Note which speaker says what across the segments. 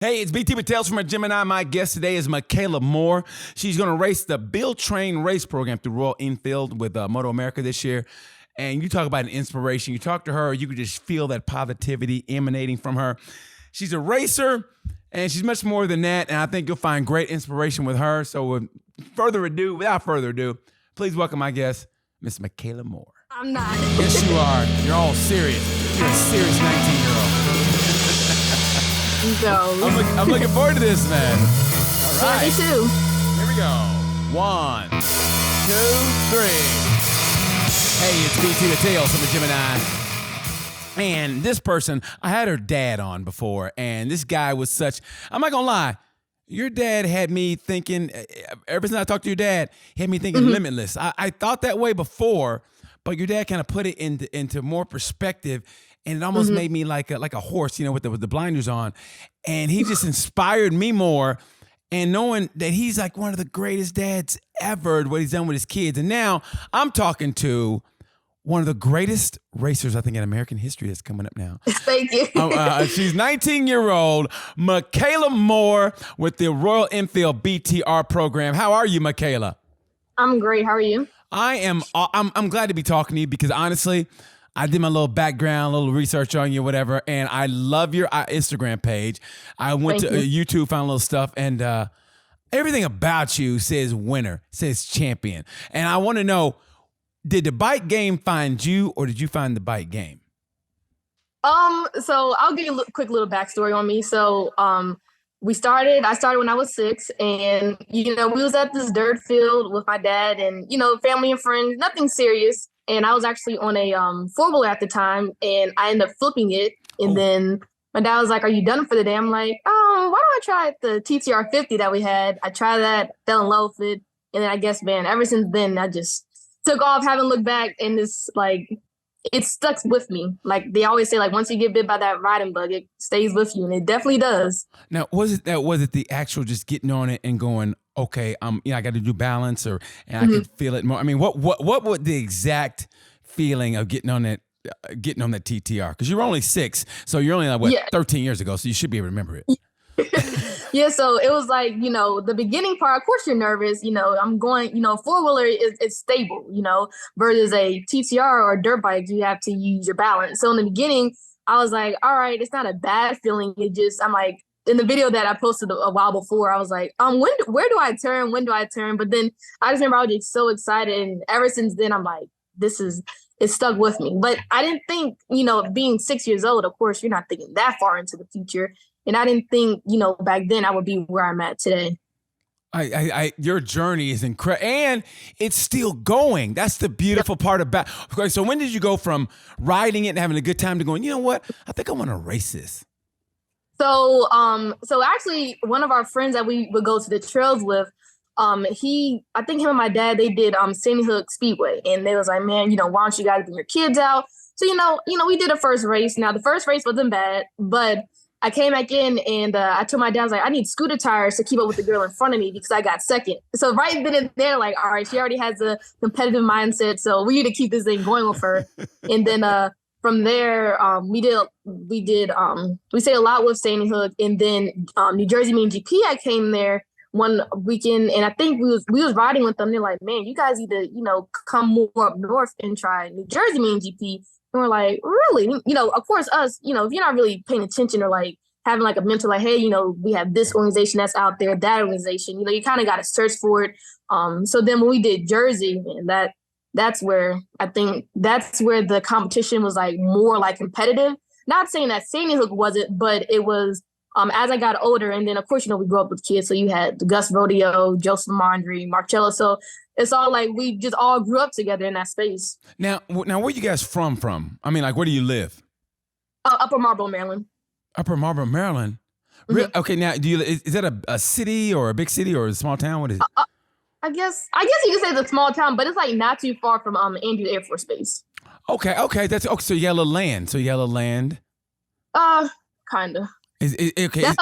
Speaker 1: Hey, it's BT with Tales from a Gemini. My guest today is Mikayla Moore. She's going to race the Bill Train race program through Royal Enfield with MOTOAMERICA this year. And you talk about an inspiration. You talk to her, you could just feel that positivity emanating from her. She's a racer, and she's much more than that. And I think you'll find great inspiration with her. So without further ado, please welcome my guest, Miss Mikayla Moore.
Speaker 2: I'm not.
Speaker 1: Yes, you are. You're all serious. You're a serious 19-year-old.
Speaker 2: So
Speaker 1: I'm looking forward to this, man. All right.
Speaker 2: me too.
Speaker 1: Here we go. 1, 2, 3. Hey, it's BT with Tales from the Gemini. And this person, I had her dad on before, and this guy was such, I'm not gonna lie, your dad had me thinking, ever since I talked to your dad, he had me thinking limitless. I thought that way before, but your dad kind of put it into more perspective. And it almost made me like a horse, you know, with the blinders on. And he just inspired me more. And knowing that he's like one of the greatest dads ever, what he's done with his kids. And now I'm talking to one of the greatest racers, I think, in American history that's coming up now.
Speaker 2: Thank you.
Speaker 1: She's 19-year-old Mikayla Moore with the Royal Enfield BTR program. How are you, Michaela?
Speaker 2: I'm great. How are you?
Speaker 1: I'm glad to be talking to you because honestly, I did my little background, little research on you, whatever, and I love your Instagram page. I went to YouTube, found a little stuff, and everything about you says winner, says champion. And I want to know, did the bike game find you, or did you find the bike game?
Speaker 2: So I'll give you a quick little backstory on me. So, I started when I was 6, and, we was at this dirt field with my dad and, family and friends, nothing serious. And I was actually on a four-wheeler at the time, and I ended up flipping it. And then my dad was like, "Are you done for the day?" I'm like, why don't I try the TTR 50 that we had? I tried that, fell in love with it. And then I guess, man, ever since then, I just took off, haven't looked back. And it's like, it stuck with me. Like they always say, like, once you get bit by that riding bug, it stays with you. And it definitely does.
Speaker 1: Now, was it the actual just getting on it and going, okay, I got to do balance, and I can feel it more. I mean, what was the exact feeling of getting on that TTR? Because you were only 6, so you're only like 13 years ago, so you should be able to remember it.
Speaker 2: Yeah, so it was like, the beginning part, of course you're nervous, I'm going, four-wheeler is stable, versus a TTR or a dirt bike, you have to use your balance. So in the beginning, I was like, all right, it's not a bad feeling. I'm like, in the video that I posted a while before, I was like, where do I turn? When do I turn? But then I just remember I was just so excited. And ever since then, I'm like, it stuck with me. But I didn't think, being 6 years old, of course, you're not thinking that far into the future. And I didn't think, back then I would be where I'm at today.
Speaker 1: Your journey is incredible, and it's still going. That's the beautiful part about. Okay, so when did you go from riding it and having a good time to going, you know what? I think I want to race this.
Speaker 2: So actually, one of our friends that we would go to the trails with, I think him and my dad, they did Sandy Hook Speedway, and they was like, man, why don't you guys bring your kids out? So we did a first race. Now the first race wasn't bad, but I came back in and I told my dad, I was like, I need scooter tires to keep up with the girl in front of me because I got second. So right then and there, like, all right, she already has a competitive mindset, so we need to keep this thing going with her. And then from there, we stayed a lot with Sandy Hook, and then New Jersey Mean GP. I came there one weekend, and I think we was riding with them. They're like, man, you guys need to come more up north and try New Jersey Mean GP. And we're like, really? Of course, us, if you're not really paying attention or like having like a mentor, like, hey, we have this organization that's out there, that organization, you kind of got to search for it. So then when we did Jersey, man, that's where the competition was like more like competitive. Not saying that Sandy Hook wasn't, but it was as I got older. And then, of course, we grew up with kids. So you had the Gus Rodeo, Joseph Mondry, Marcella. So it's all like we just all grew up together in that space.
Speaker 1: Now, where you guys from? I mean, like, where do you live?
Speaker 2: Upper Marlboro, Maryland.
Speaker 1: Upper Marlboro, Maryland? Mm-hmm. Okay, now, is that a city or a big city or a small town? What is it?
Speaker 2: I guess you could say it's a small town, but it's like not too far from Andrews Air Force Base.
Speaker 1: Okay, that's okay. So you got a little land.
Speaker 2: Kind of.
Speaker 1: Okay.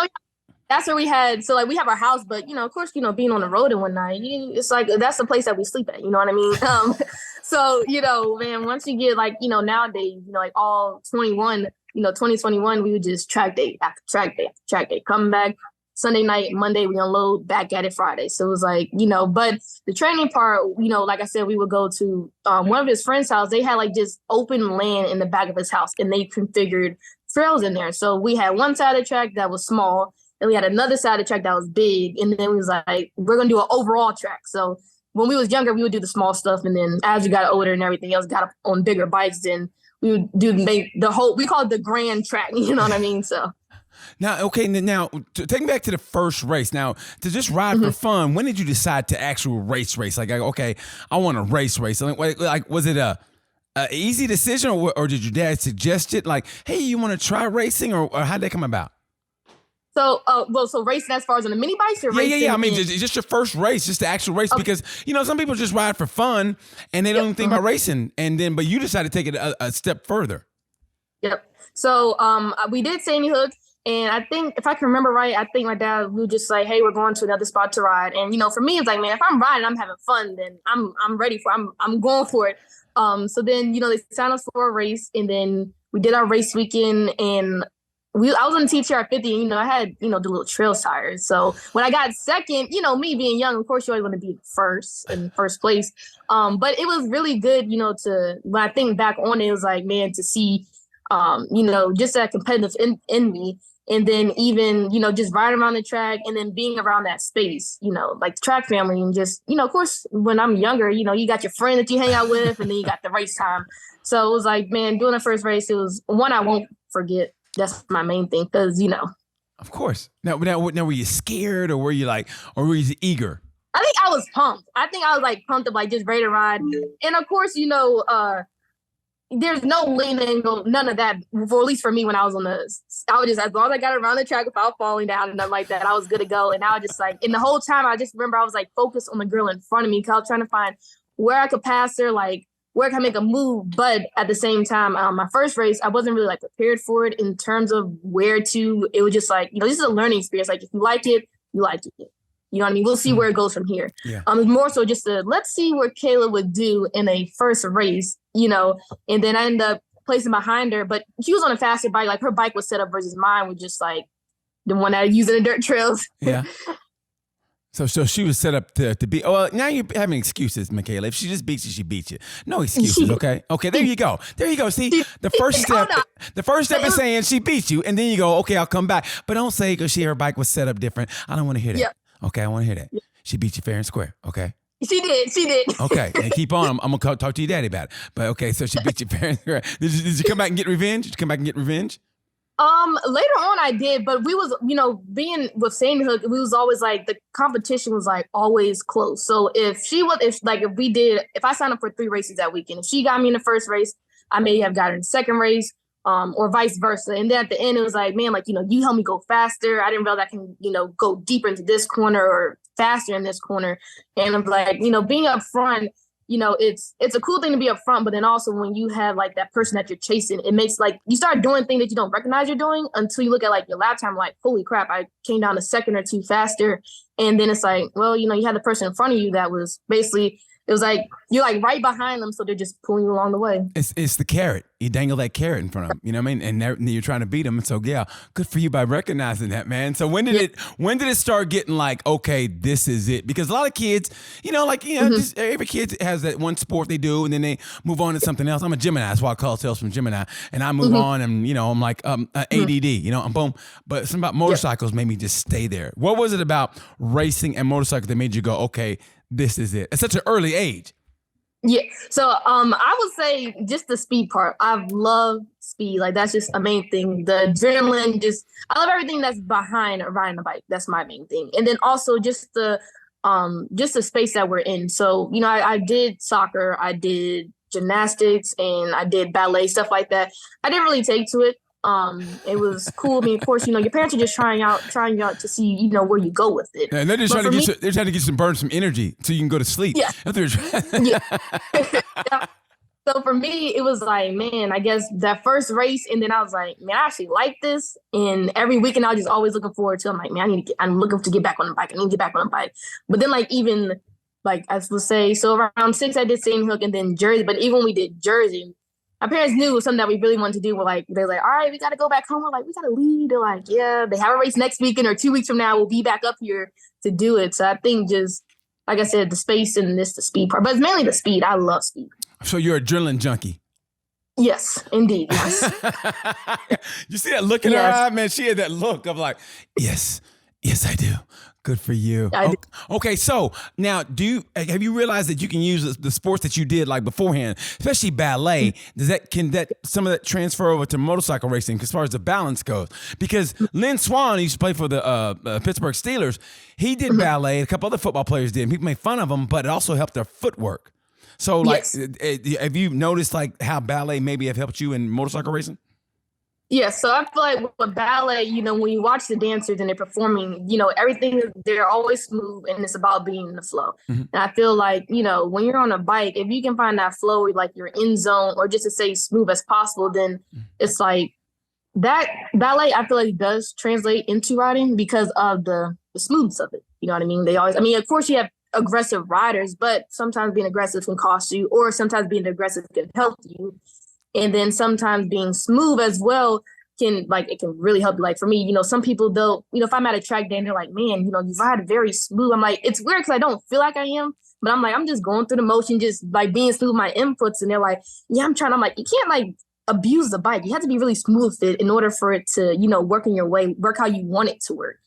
Speaker 2: that's where we had, so like we have our house, but of course, being on the road and whatnot, it's like that's the place that we sleep at. You know what I mean? So man, once you get like nowadays, like all 21, 2021, we would just track day after track day after track day, coming back Sunday night, Monday we unload, back at it Friday. So it was like but the training part, like I said, we would go to one of his friends' house. They had like just open land in the back of his house, and they configured trails in there. So we had one side of the track that was small. Then we had another side of the track that was big. And then we was like, we're going to do an overall track. So when we was younger, we would do the small stuff. And then as we got older and everything else got up on bigger bikes, then we would do the whole, we call it the grand track. You know what I mean? So.
Speaker 1: Now, okay, now take me back to the first race. Now, to just ride for fun, when did you decide to actual race? Like, okay, I want to race. Like was it a easy decision, or did your dad suggest it? Like, hey, you want to try racing, or how'd that come about?
Speaker 2: So, so racing as far as on the mini bikes or racing?
Speaker 1: Yeah. I mean, just your first race, just the actual race, because, some people just ride for fun and they don't even think about racing. But you decided to take it a step further.
Speaker 2: Yep. So, we did Sandy Hook, and I think if I can remember right, I think my dad would just like, hey, we're going to another spot to ride. And, for me, it's like, man, if I'm riding, I'm having fun, then I'm ready I'm going for it. So then, they signed us for a race, and then we did our race weekend, and I was on the TTR at 50, and, I had, the little trail tires. So when I got second, me being young, of course, you always want to be in first place. But it was really good, when I think back on it, it was like, man, to see, just that competitive in me. And then even, just riding around the track and then being around that space, like the track family, and just, of course, when I'm younger, you got your friend that you hang out with, and then you got the race time. So it was like, man, doing the first race, it was one I won't forget. That's my main thing, because,
Speaker 1: Of course. Now, were you scared, or were you or were you eager?
Speaker 2: I think I was pumped. I think I was like pumped up, like just ready to ride. And of course, there's no leaning, none of that. For at least for me, when I was I was just, as long as I got around the track without falling down and nothing like that, I was good to go. And I was just like, and the whole time, I just remember I was like focused on the girl in front of me, because I was trying to find where I could pass her, like where can I make a move. But at the same time, my first race, I wasn't really like prepared for it in terms of where to. It was just like, this is a learning experience. Like if you like it, you like it. You know what I mean? We'll see where it goes from here.
Speaker 1: Yeah.
Speaker 2: More so just let's see what Kayla would do in a first race, and then I ended up placing behind her, but she was on a faster bike. Like her bike was set up versus mine was just like the one that I use in the dirt trails.
Speaker 1: Yeah. So she was set up to be. Oh, well, now you're having excuses, Michaela. If she just beats you, she beats you. No excuses, okay? Okay, there you go. See, the first step is saying she beats you, and then you go, okay, I'll come back. But don't say because her bike was set up different. I don't want to hear that. Yep. Okay, I want to hear that. Yep. She beat you fair and square, okay?
Speaker 2: She did. Okay,
Speaker 1: and keep on. I'm gonna talk to your daddy about it. But okay, so she beat you fair and square. Did you come back and get revenge?
Speaker 2: Later on I did, but we was, being with Sandy Hook, we was always like, the competition was like always close. So if I signed up for 3 races that weekend, if she got me in the first race, I may have got her in the second race, or vice versa. And then at the end, it was like, man, like, you helped me go faster. I didn't realize I can, go deeper into this corner or faster in this corner. And I'm like, being up front, it's a cool thing to be up front, but then also when you have like that person that you're chasing, it makes like you start doing things that you don't recognize you're doing until you look at like your lap time, like, holy crap, I came down a second or two faster. And then it's like, well, you had the person in front of you that was basically, it was like you're like right behind them, so they're just pulling you along the way.
Speaker 1: It's the carrot. You dangle that carrot in front of them. You know what I mean? And you're trying to beat them. And so yeah, good for you by recognizing that, man. So when did it start getting like, okay, this is it? Because a lot of kids, just every kid has that one sport they do, and then they move on to something else. I'm a Gemini. That's why I call Tales from Gemini. And I move on, and I'm like ADD. I'm boom. But something about motorcycles made me just stay there. What was it about racing and motorcycles that made you go, okay, this is it? At such an early age.
Speaker 2: Yeah. So I would say just the speed part. I love speed. Like that's just a main thing. The adrenaline, I love everything that's behind riding a bike. That's my main thing. And then also just the space that we're in. So, I did soccer, I did gymnastics, and I did ballet, stuff like that. I didn't really take to it. It was cool. I mean, of course, your parents are just trying out to see, where you go with it.
Speaker 1: And they're just trying to get burn some energy so you can go to sleep.
Speaker 2: Yeah.
Speaker 1: Yeah.
Speaker 2: Yeah. So for me, it was like, man, I guess that first race, and then I was like, man, I actually like this. And every weekend, I was just always looking forward to. I'm like, man, I'm looking to get back on the bike. I need to get back on the bike. But then, like, even like as let's say, so around 6, I did Sandy Hook and then Jersey. But even when we did Jersey, my parents knew it was something that we really wanted to do. We're like, they're like, all right, we got to go back home. We're like, we got to leave. They're like, yeah, they have a race next weekend or 2 weeks from now. We'll be back up here to do it. So I think just like I said, the space and the speed part, but it's mainly the speed. I love speed.
Speaker 1: So you're an adrenaline junkie.
Speaker 2: Yes, indeed. Yes.
Speaker 1: You see that look in her eye, man? She had that look of like, yes, I do. Good for you. Okay, so now have you realized that you can use the sports that you did like beforehand, especially ballet? Can some of that transfer over to motorcycle racing as far as the balance goes? Because Lynn Swann used to play for the Pittsburgh Steelers. He did ballet. A couple other football players did. And people made fun of him, but it also helped their footwork. So, like, have you noticed like how ballet maybe have helped you in motorcycle racing?
Speaker 2: Yes. So I feel like with ballet, when you watch the dancers and they're performing, everything, they're always smooth and it's about being in the flow. Mm-hmm. And I feel like, when you're on a bike, if you can find that flow, like you're in zone or just to say smooth as possible, then it's like that ballet, I feel like does translate into riding because of the smoothness of it. You know what I mean? Of course you have aggressive riders, but sometimes being aggressive can cost you, or sometimes being aggressive can help you. And then sometimes being smooth as well it can really help you. Like for me, some people if I'm at a track day and they're like, man, you ride very smooth. I'm like, it's weird because I don't feel like I am, but I'm like, I'm just going through the motion, just like being smooth with my inputs. And they're like, yeah, I'm like, you can't like abuse the bike. You have to be really smooth with it in order for it to, work in your way, work how you want it to work.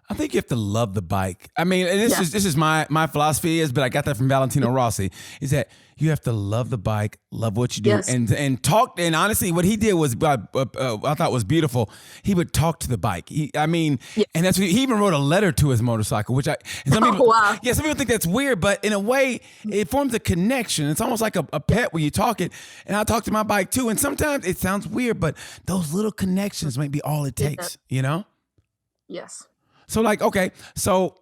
Speaker 1: I think you have to love the bike. I mean, and this is my philosophy but I got that from Valentino Rossi, is that you have to love the bike, love what you do, and talk. And honestly, what he did was I thought was beautiful. He would talk to the bike. And that's what he even wrote a letter to his motorcycle, which some people, some people think that's weird, but in a way, it forms a connection. It's almost like a pet where you talk it. And I talk to my bike too. And sometimes it sounds weird, but those little connections might be all it takes.
Speaker 2: Yes.
Speaker 1: So okay, so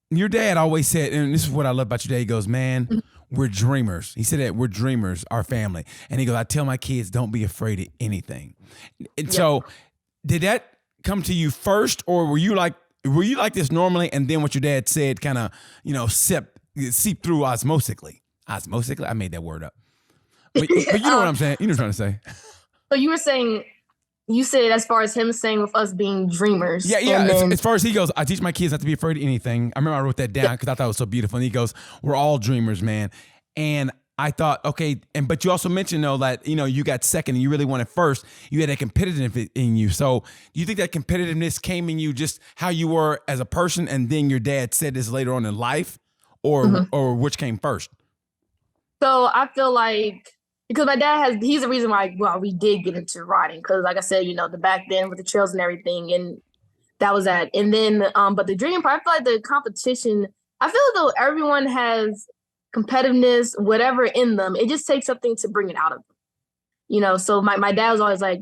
Speaker 1: your dad always said, and this is what I love about your dad, he goes, man, we're dreamers. He said that we're dreamers, our family. And he goes, I tell my kids, don't be afraid of anything. And so did that come to you first, or were you like this normally, and then what your dad said kind of, seep through osmosically? Osmosically? I made that word up. But you know what I'm saying? You know what I'm trying to say.
Speaker 2: So you said as far as him saying with us being dreamers.
Speaker 1: Yeah. As far as he goes, I teach my kids not to be afraid of anything. I remember I wrote that down because I thought it was so beautiful. And he goes, we're all dreamers, man. And I thought, okay, but you also mentioned though that, you got second and you really wanted first. You had that competitiveness in you. So do you think that competitiveness came in you just how you were as a person, and then your dad said this later on in life, or which came first?
Speaker 2: So I feel like, because my dad he's the reason why we did get into riding. Because like I said, the back then with the trails and everything, and that was that. And then, but the dream part, I feel like the competition, I feel as though everyone has competitiveness, whatever in them. It just takes something to bring it out of them. So my dad was always like,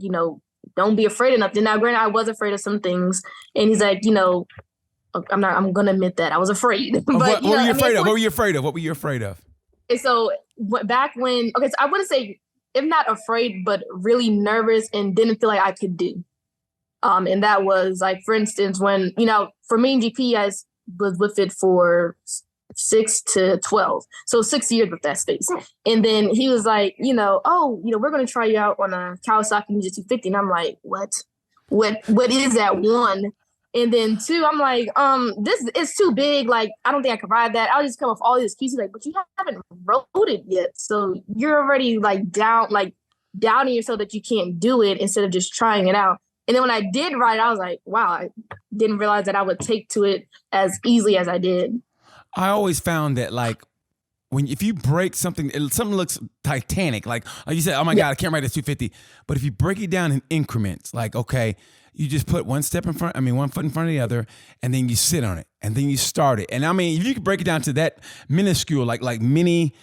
Speaker 2: don't be afraid of nothing. Now, granted, I was afraid of some things. And he's like, I'm going to admit that I was afraid. But,
Speaker 1: what were you afraid of? What were you afraid of? What were you afraid of?
Speaker 2: And so back when, so I wouldn't say, if not afraid, but really nervous and didn't feel like I could do. And that was like, for instance, when, for me and GP, I was with it for 6 to 12. So 6 years with that space. And then he was like, we're going to try you out on a Kawasaki Ninja 250. And I'm like, what is that? One. And then 2, I'm like, this is too big. Like, I don't think I can ride that. I'll just come off all these excuses. Like, but you haven't rode it yet. So you're already doubting yourself that you can't do it instead of just trying it out. And then when I did ride it, I was like, wow, I didn't realize that I would take to it as easily as I did.
Speaker 1: I always found that if you break something looks titanic. Like you said, oh my God, I can't ride this 250. But if you break it down in increments, like, okay, you just put one foot in front of the other, and then you sit on it, and then you start it. And I mean, if you could break it down to that minuscule, like mini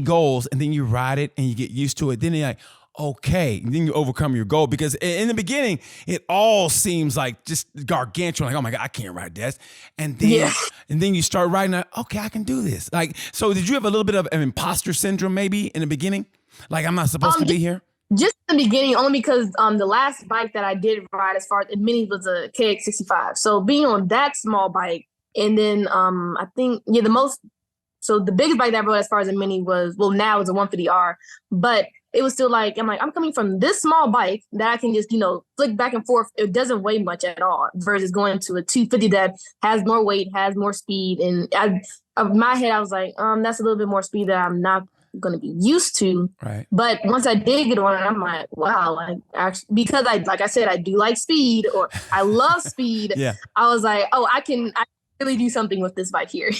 Speaker 1: goals, and then you ride it and you get used to it, then you're like, okay, and then you overcome your goal. Because in the beginning, it all seems like just gargantuan, like, oh my God, I can't ride this. And then you start riding, like, okay, I can do this. Like, so did you have a little bit of an imposter syndrome maybe in the beginning? Like I'm not supposed to be here?
Speaker 2: Just in the beginning, only because the last bike that I did ride as far as mini was a KX65. So being on that small bike, and then I think the biggest bike that I rode as far as a mini was, well, now it's a 150R, but it was still like, I'm coming from this small bike that I can just, flick back and forth. It doesn't weigh much at all versus going to a 250 that has more weight, has more speed. And in my head, I was like, that's a little bit more speed that I'm not going to be used to.
Speaker 1: Right.
Speaker 2: But once I did get on it, I'm like, wow, like actually, because like I said, I do like speed, or I love speed.
Speaker 1: Yeah.
Speaker 2: I was like, oh, I can really do something with this bike here.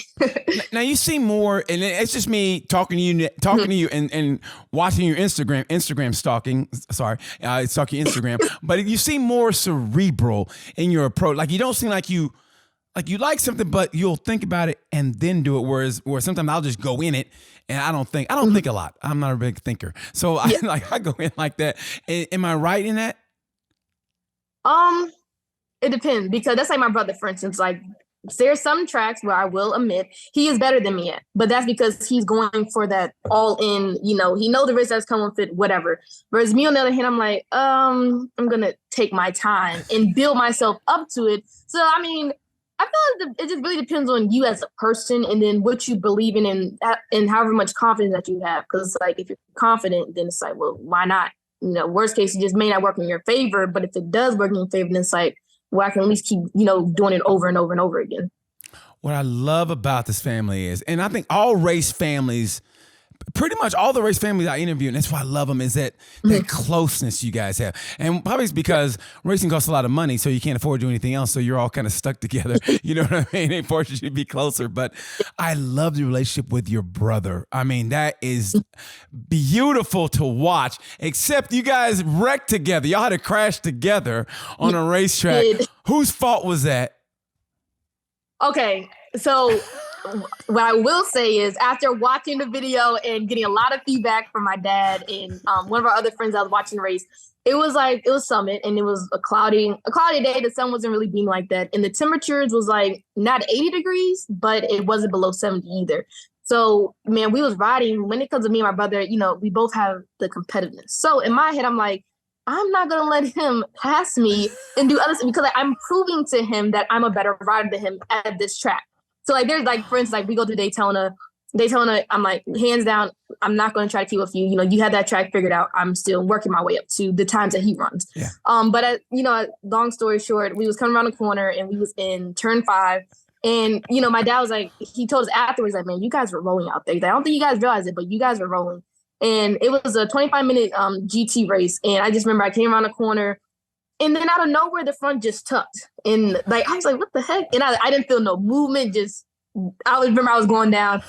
Speaker 1: Now you seem more, and it's just me talking to you and watching your Instagram stalking. Sorry, stalking Instagram. But you seem more cerebral in your approach. Like you don't seem like you like something, but you'll think about it and then do it. Whereas sometimes I'll just go in it and I don't think a lot. I'm not a big thinker, so I go in like that. Am I right in that?
Speaker 2: It depends, because that's like my brother, for instance. Like there's some tracks where I will admit he is better than me at, but that's because he's going for that all in. He knows the risk that's coming with it, whatever. Whereas me, on the other hand, I'm like, I'm gonna take my time and build myself up to it. So I mean, I feel like it just really depends on you as a person, and then what you believe in and however much confidence that you have. Because like if you're confident, then it's like, well, why not? Worst case, it just may not work in your favor. But if it does work in your favor, then it's like, well, I can at least keep, doing it over and over and over again.
Speaker 1: What I love about this family is, and I think all race families, pretty much all the race families I interview, and that's why I love them, is that closeness you guys have. And probably it's because racing costs a lot of money, so you can't afford to do anything else. So you're all kind of stuck together. You know what I mean? It forces you to be closer. But I love the relationship with your brother. I mean, that is beautiful to watch, except you guys wrecked together. Y'all had to crash together on a racetrack. Whose fault was that?
Speaker 2: Okay, so what I will say is, after watching the video and getting a lot of feedback from my dad and one of our other friends that was watching the race, it was Summit, and it was a cloudy day. The sun wasn't really being like that, and the temperatures was like not 80 degrees, but it wasn't below 70 either. So man, we was riding. When it comes to me and my brother, we both have the competitiveness. So in my head, I'm like, I'm not gonna let him pass me and do other stuff, because I'm proving to him that I'm a better rider than him at this track. So like there's like, for instance, like we go to Daytona, I'm like, hands down, I'm not going to try to keep with you. You had that track figured out. I'm still working my way up to the times that he runs. Yeah. But long story short, we was coming around the corner and we was in turn 5. And, my dad was like, he told us afterwards, like, man, you guys were rolling out there. Like, I don't think you guys realized it, but you guys were rolling. And it was a 25-minute GT race. And I just remember I came around the corner, and then out of nowhere, the front just tucked. And like, I was like, what the heck? And I didn't feel no movement. I remember I was going down.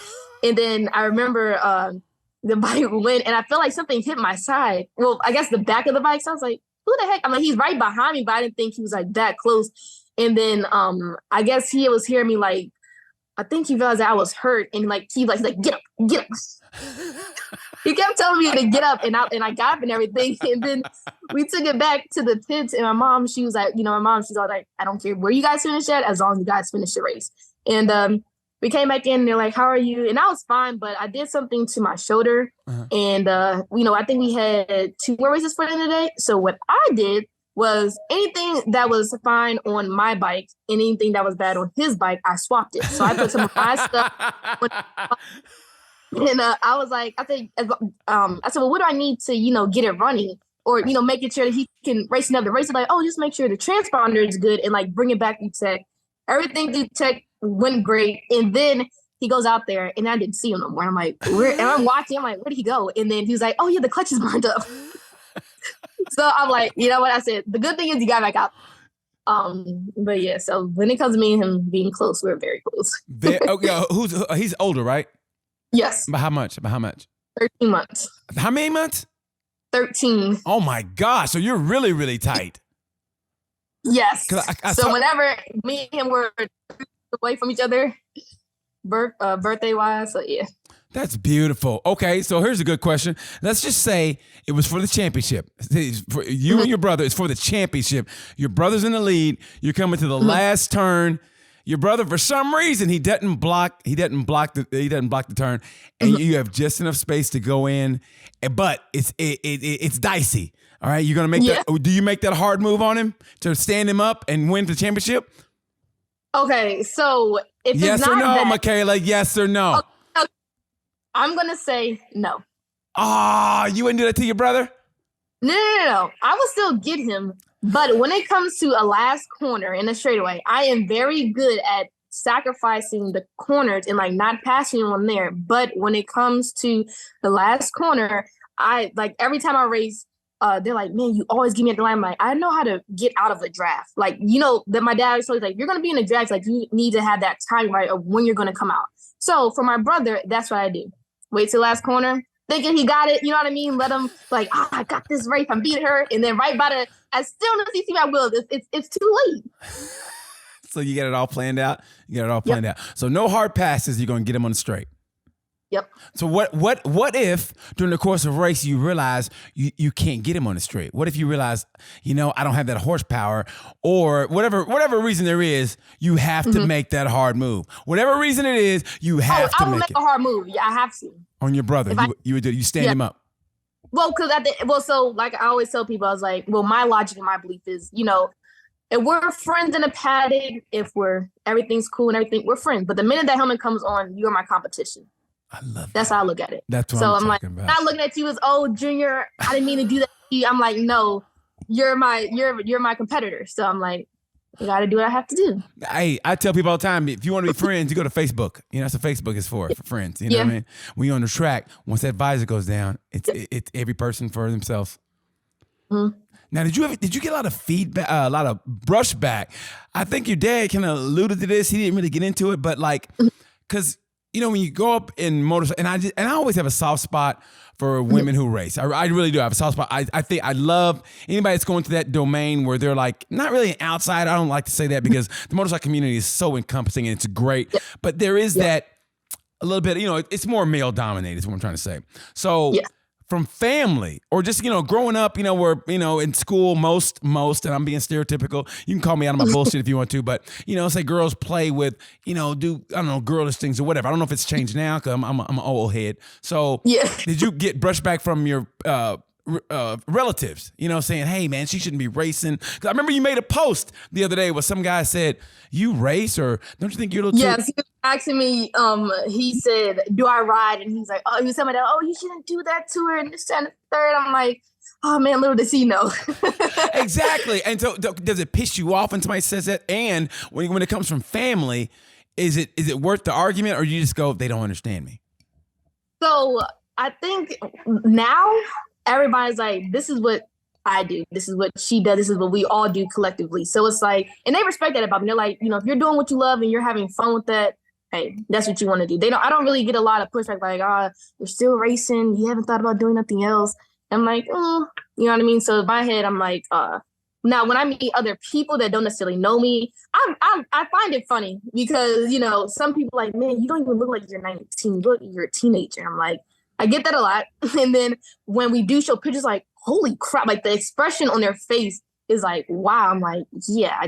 Speaker 2: And then I remember the bike went, and I felt like something hit my side. Well, I guess the back of the bike. So I was like, who the heck? I'm like, he's right behind me, but I didn't think he was like that close. And then I guess he was hearing me, like, I think he realized that I was hurt. And like, he's like, get up. He kept telling me to get up, and I got up and everything. And then we took it back to the pits, and my mom, she was like, she's all like, I don't care where you guys finish at, as long as you guys finish the race. And we came back in, and they're like, how are you? And I was fine, but I did something to my shoulder. And, I think we had 2 more races for the end of the day. So what I did was, anything that was fine on my bike and anything that was bad on his bike, I swapped it. So I put some of my stuff on. And I was like, I said, well, what do I need to, get it running, or, making sure that he can race another race? Like, oh, just make sure the transponder is good and like bring it back through tech. Everything through tech went great. And then he goes out there, and I didn't see him no more. I'm like, and I'm watching. I'm like, where did he go? And then he was like, oh yeah, the clutch is burned up. So I'm like, you know what? I said, the good thing is he got back out. But yeah, so when it comes to me and him being close, we're very close.
Speaker 1: He's older, right?
Speaker 2: Yes.
Speaker 1: By how much?
Speaker 2: 13 months.
Speaker 1: How many months?
Speaker 2: 13.
Speaker 1: Oh my gosh. So you're really, really tight.
Speaker 2: Yes. So whenever me and him were away from each other, birthday wise, so yeah.
Speaker 1: That's beautiful. Okay, so here's a good question. Let's just say it was for the championship. For you and your brother, it's for the championship. Your brother's in the lead. You're coming to the last turn. Your brother, for some reason, he doesn't block the turn, and you have just enough space to go in. But it's dicey. All right, you're gonna make that. Do you make that hard move on him to stand him up and win the championship?
Speaker 2: Okay, so if
Speaker 1: yes
Speaker 2: it's not
Speaker 1: or no,
Speaker 2: that,
Speaker 1: Michaela, yes or no?
Speaker 2: Okay, I'm gonna say no.
Speaker 1: You wouldn't do that to your brother?
Speaker 2: No. I will still get him. But when it comes to a last corner in a straightaway, I am very good at sacrificing the corners and like not passing on there. But when it comes to the last corner, I like every time I race, they're like, man, you always give me at the line. I'm like, I know how to get out of a draft. Like, you know, that my dad was always like, you're going to be in a draft. Like, you need to have that time right of when you're going to come out. So for my brother, that's what I do. Wait till last corner, thinking he got it. You know what I mean? Let him like, I got this race. I'm beating her. And then right by the, as still as he see my wheels, it's too late.
Speaker 1: So you get it all planned out. Out. So no hard passes. You're going to get him on the straight.
Speaker 2: Yep.
Speaker 1: So what if during the course of a race you realize you can't get him on the straight? What if you realize, you know, I don't have that horsepower, or whatever reason there is, you have to make that hard move. Whatever reason it is, you have to
Speaker 2: make it. I will make a hard move. Yeah, I have to.
Speaker 1: On your brother, you stand him up.
Speaker 2: Well, so like I always tell people, I was like, well, my logic and my belief is, you know, if we're friends in a paddock, if everything's cool and everything, we're friends. But the minute that helmet comes on, you're my competition.
Speaker 1: I love
Speaker 2: that's how I look at it.
Speaker 1: That's what
Speaker 2: so
Speaker 1: I'm
Speaker 2: like,
Speaker 1: about.
Speaker 2: Not looking at you as, oh, Junior, I didn't mean to do that to you. I'm like, no, you're my competitor. So I'm like, you got to do what I have to do.
Speaker 1: I tell people all the time, if you want to be friends, you go to Facebook. You know, that's what Facebook is for friends. You know what I mean? When you're on the track, once that visor goes down, it's every person for themselves. Mm-hmm. Now, did you get a lot of feedback, a lot of brushback? I think your dad kind of alluded to this. He didn't really get into it, but like, because you know, when you go up in motorcycle, and I always have a soft spot for women who race. I really do have a soft spot. I think I love anybody that's going to that domain where they're like, not really an outside. I don't like to say that because the motorcycle community is so encompassing and it's great. But there is that a little bit, you know, it's more male dominated is what I'm trying to say. So from family or just, you know, growing up, you know, where, you know, in school, most, and I'm being stereotypical. You can call me out of my bullshit if you want to, but, you know, say girls play with, you know, I don't know, girlish things or whatever. I don't know if it's changed now because I'm an old head. So did you get brushed back from your relatives, you know, saying, hey, man, she shouldn't be racing? Because I remember you made a post the other day where some guy said, you race, or don't you think you're a little
Speaker 2: Yes, he was asking me, he said, do I ride? And he's like, oh, he was telling me that, oh, you shouldn't do that to her and this and the third. I'm like, oh, man, little does he know.
Speaker 1: Exactly. And so does it piss you off when somebody says that? And when it comes from family, is it worth the argument, or you just go, they don't understand me? So
Speaker 2: I think now everybody's like, this is what I do. This is what she does. This is what we all do collectively. So it's like, and they respect that about me. They're like, you know, if you're doing what you love and you're having fun with that, hey, that's what you want to do. I don't really get a lot of pushback like, you're still racing. You haven't thought about doing nothing else. I'm like, you know what I mean? So in my head, I'm like, now when I meet other people that don't necessarily know me, I find it funny because, you know, some people like, man, you don't even look like you're 19. You look like you're a teenager. I'm like, I get that a lot. And then when we do show pictures, like, holy crap, like the expression on their face is like, wow. I'm like, yeah,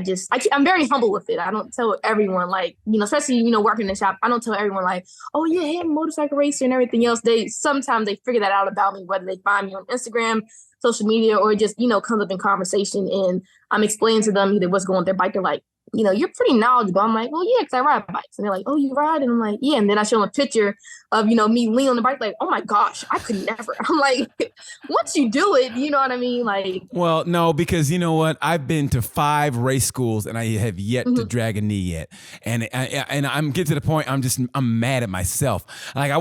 Speaker 2: I'm very humble with it. I don't tell everyone, like, you know, especially, you know, working in the shop, I don't tell everyone like, oh yeah, hey, I'm a motorcycle racer and everything else. Sometimes they figure that out about me, whether they find me on Instagram, social media, or just, you know, comes up in conversation and I'm explaining to them either what's going on with their bike. They're like, you know, you're pretty knowledgeable. I'm like, well, yeah, because I ride bikes. And they're like, oh, you ride? And I'm like, yeah. And then I show them a picture of, you know, me leaning on the bike, like, oh my gosh, I could never. I'm like, once you do it, you know what I mean? Like,
Speaker 1: well, no, because you know what? I've been to 5 race schools and I have yet to drag a knee yet. And I'm getting to the point I'm mad at myself. Like I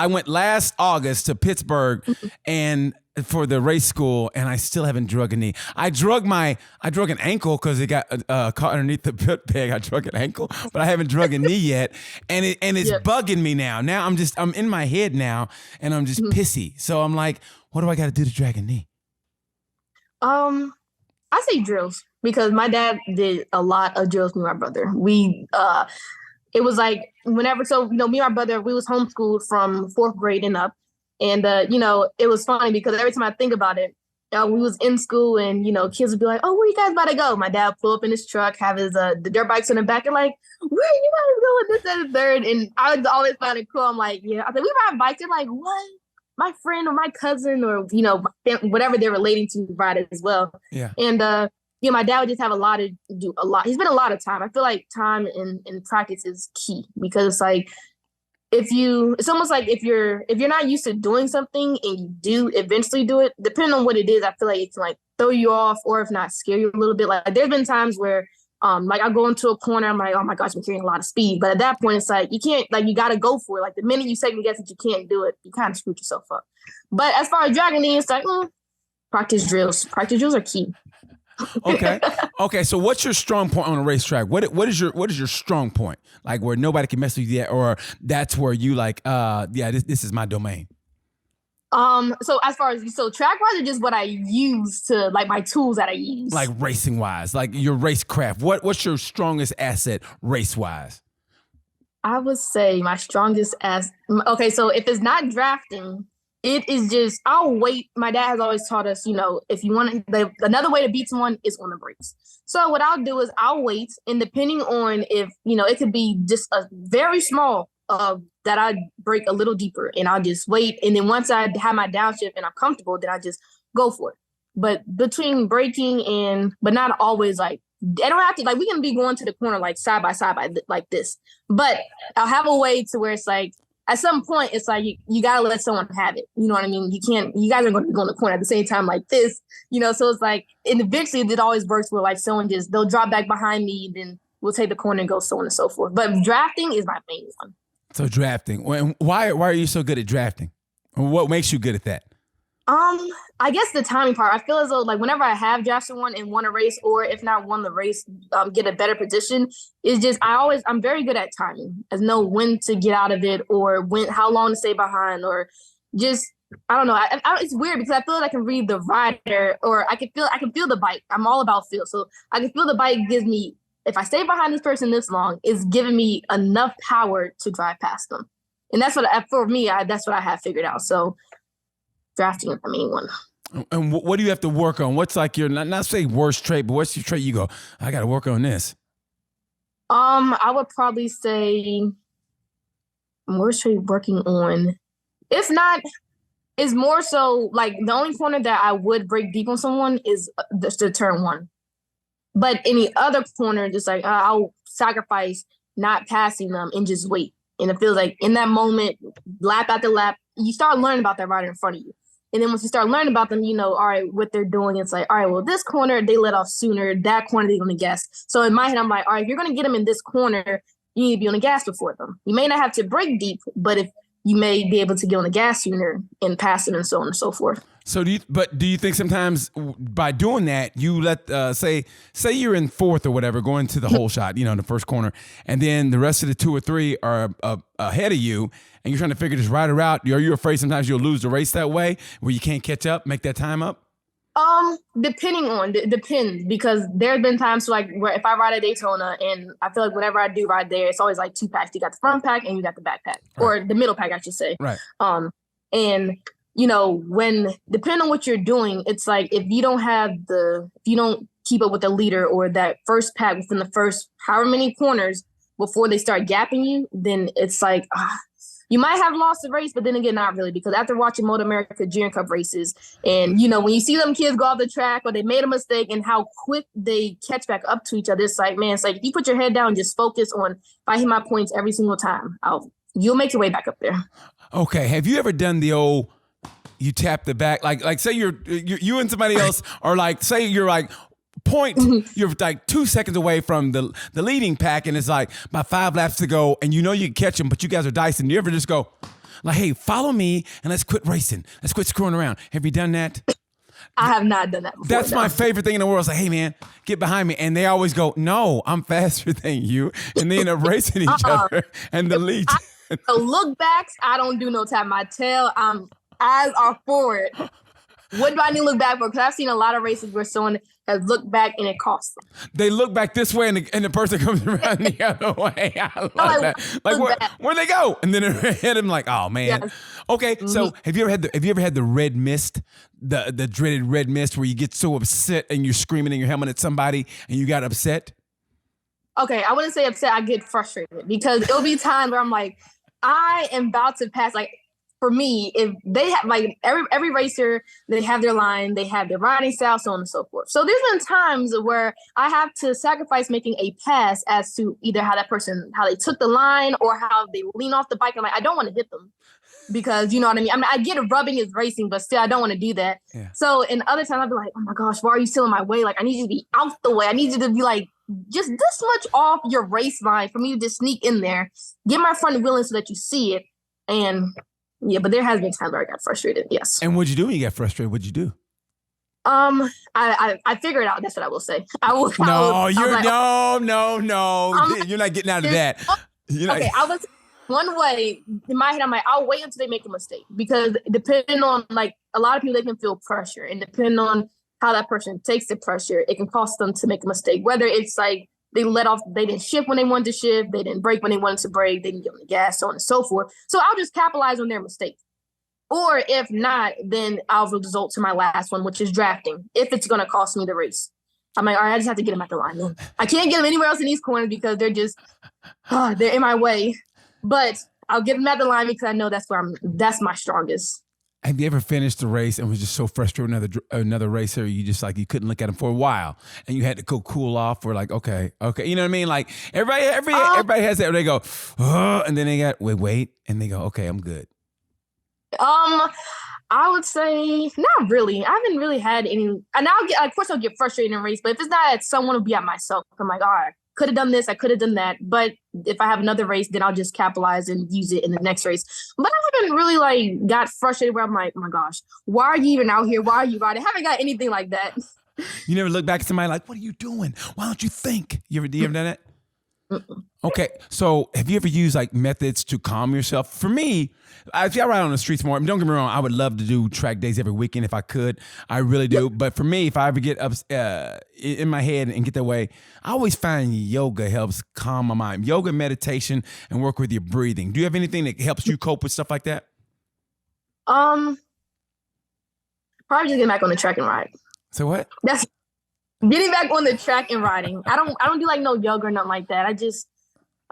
Speaker 1: went last August to Pittsburgh and for the race school, and I still haven't drug a knee. I drug an ankle because it got caught underneath the pit peg. I drug an ankle, but I haven't drug a knee yet, and it's bugging me now. Now I'm in my head now, and I'm just pissy. So I'm like, what do I got to do to drag a knee?
Speaker 2: I say drills because my dad did a lot of drills with my brother. It was like whenever, so you know, me and my brother, we was homeschooled from 4th grade and up. And, you know, it was funny because every time I think about it, we was in school and, kids would be like, oh, where you guys about to go? My dad pull up in his truck, have his the dirt bikes in the back and like, where are you guys going? This, that, and third. And I was always found it cool. I'm like, yeah. I said, we ride bikes. They're like, what? My friend or my cousin or, whatever they're relating to ride it as well.
Speaker 1: Yeah.
Speaker 2: And, my dad would just have do a lot. He spent a lot of time. I feel like time in practice is key because it's like, it's almost like if you're not used to doing something and you do eventually do it, depending on what it is, I feel like it can like throw you off or if not scare you a little bit. Like there's been times where like I go into a corner, I'm like, oh my gosh, I'm carrying a lot of speed. But at that point, it's like you can't, like you got to go for it. Like the minute you second guess that you can't do it, you kind of screwed yourself up. But as far as dragging in, it's like practice drills. Practice drills are key.
Speaker 1: Okay. So what's your strong point on a racetrack? What is your strong point? Like where nobody can mess with you yet, or that's where you like, this is my domain.
Speaker 2: So as far as track wise, or just what I use to like my tools that I use,
Speaker 1: like racing wise, like your racecraft. What's your strongest asset race wise?
Speaker 2: I would say my strongest asset. Okay, so if it's not drafting. It is just, I'll wait. My dad has always taught us, if you want to, another way to beat someone is on the brakes. So what I'll do is I'll wait, and depending on if, it could be just a very small that I break a little deeper, and I'll just wait. And then once I have my downshift and I'm comfortable, then I just go for it. But between braking but not always like, I don't have to, like, we can be going to the corner like side by side like this. But I'll have a way to where it's like, at some point, it's like you gotta let someone have it. You know what I mean? You can't. You guys are going to go in the corner at the same time like this. So it's like, and eventually it always works where like someone they'll drop back behind me, then we'll take the corner and go so on and so forth. But drafting is my main one.
Speaker 1: So drafting. Why are you so good at drafting? What makes you good at that?
Speaker 2: I guess the timing part. I feel as though like whenever I have drafted one and won a race, or if not won the race, get a better position, is just I'm very good at timing. I know when to get out of it, or how long to stay behind, or just I don't know. It's weird because I feel like I can read the rider, or I can feel the bike. I'm all about feel, so I can feel the bike gives me, if I stay behind this person this long, it's giving me enough power to drive past them, and that's for me. That's what I have figured out. So. Drafting is the main one.
Speaker 1: And what do you have to work on? What's like your, not say worst trait, but what's your trait you go, I got to work on this?
Speaker 2: I would probably say worst trait working on. If not, is more so like the only corner that I would break deep on someone is the turn one. But any other corner, just like I'll sacrifice not passing them and just wait. And it feels like in that moment, lap after lap, you start learning about that rider in front of you. And then once you start learning about them, all right, what they're doing, it's like, all right, well, this corner, they let off sooner. That corner, they're going to gas. So in my head, I'm like, all right, if you're going to get them in this corner, you need to be on the gas before them. You may not have to break deep, but if you may be able to get on the gas sooner and pass it and so on and so forth.
Speaker 1: So do you think sometimes by doing that, you let, say you're in fourth or whatever, going to the whole shot, in the first corner, and then the rest of the two or three are ahead of you, and you're trying to figure this rider out. Are you afraid sometimes you'll lose the race that way where you can't catch up, make that time up?
Speaker 2: Depends, because there have been times like where if I ride at Daytona, and I feel like whenever I do ride there, it's always like two packs. You got the front pack and you got the back pack, or the middle pack, I should say.
Speaker 1: Right.
Speaker 2: And when depending on what you're doing, it's like if you don't keep up with the leader or that first pack within the first however many corners before they start gapping you, then it's like you might have lost the race, but then again, not really, because after watching MOTOAMERICA Junior Cup races, and when you see them kids go off the track or they made a mistake and how quick they catch back up to each other, it's like, man, it's like if you put your head down and just focus on, if I hit my points every single time, you'll make your way back up there.
Speaker 1: Okay, have you ever done the old, you tap the back, like say you and somebody else, or like say you're like you're like 2 seconds away from the leading pack, and it's like about 5 laps to go, and you can catch them, but you guys are dicing. Do you ever just go like, hey, follow me and let's quit racing, let's quit screwing around? Have you done that?
Speaker 2: I have not done that before.
Speaker 1: That's my favorite thing in the world. It's like, hey man, get behind me, and they always go, no, I'm faster than you, and they end up racing each other and the lead.
Speaker 2: So look backs, I don't do no tap my tail. Eyes are forward. What do I need to look back for? Because I've seen a lot of races where someone has looked back and it costs them.
Speaker 1: They look back this way and the person comes around the other way. I love that. Like, where'd they go? And then it hit him like, oh, man. Yes. Okay, so have you ever had the red mist, the dreaded red mist, where you get so upset and you're screaming in your helmet at somebody and you got upset?
Speaker 2: Okay, I wouldn't say upset. I get frustrated because it'll be times where I'm like, I am about to pass. Like for me, if they have like every racer, they have their line, they have their riding style, so on and so forth. So there's been times where I have to sacrifice making a pass as to either how they took the line or how they lean off the bike. I'm like, I don't want to hit them because you know what I mean? I mean, I get it, rubbing is racing, but still I don't want to do that. Yeah. So in other times I'll be like, oh my gosh, why are you still in my way? Like I need you to be out the way. I need you to be like just this much off your race line for me to just sneak in there, get my front wheel in so that you see it. And yeah, but there has been times where I got frustrated. Yes.
Speaker 1: And what'd you do when you got frustrated? What'd you do?
Speaker 2: I figured it out. That's what I will say. No,
Speaker 1: you're not getting out of that.
Speaker 2: Okay, I was one way in my head. I'm like, I'll wait until they make a mistake because depending on like a lot of people, they can feel pressure, and depending on how that person takes the pressure, it can cost them to make a mistake. Whether it's like they didn't shift when they wanted to shift, they didn't brake when they wanted to brake, they didn't give them the gas, so on and so forth. So I'll just capitalize on their mistake. Or if not, then I'll result to my last one, which is drafting, if it's going to cost me the race. I'm like, all right, I just have to get them at the line. Then. I can't get them anywhere else in these corners because they're just, they're in my way. But I'll get them at the line because I know that's my strongest.
Speaker 1: Have you ever finished the race and was just so frustrated with another racer, you just like you couldn't look at him for a while, and you had to go cool off? Or like, okay, you know what I mean? Like everybody has that. Where they go, and then they got wait, and they go, okay, I'm good.
Speaker 2: I would say not really. I haven't really had any. And of course, I'll get frustrated in a race, but if it's not at someone, will be at myself. I'm like, all right, could have done this, I could have done that. But if I have another race, then I'll just capitalize and use it in the next race. But I haven't really like got frustrated where I'm like, oh my gosh, why are you even out here? Why are you riding? I haven't got anything like that.
Speaker 1: You never look back at somebody like, what are you doing? Why don't you think? You ever done that? Okay, so have you ever used like methods to calm yourself? For me, I ride on the streets more. I mean, don't get me wrong, I would love to do track days every weekend if I could. I really do. Yep. But for me, if I ever get up in my head and get that way, I always find yoga helps calm my mind. Yoga, meditation, and work with your breathing. Do you have anything that helps you cope with stuff like that?
Speaker 2: Probably just get back on the track and ride.
Speaker 1: So what?
Speaker 2: That's getting back on the track and riding. I don't do like no yoga or nothing like that. I just,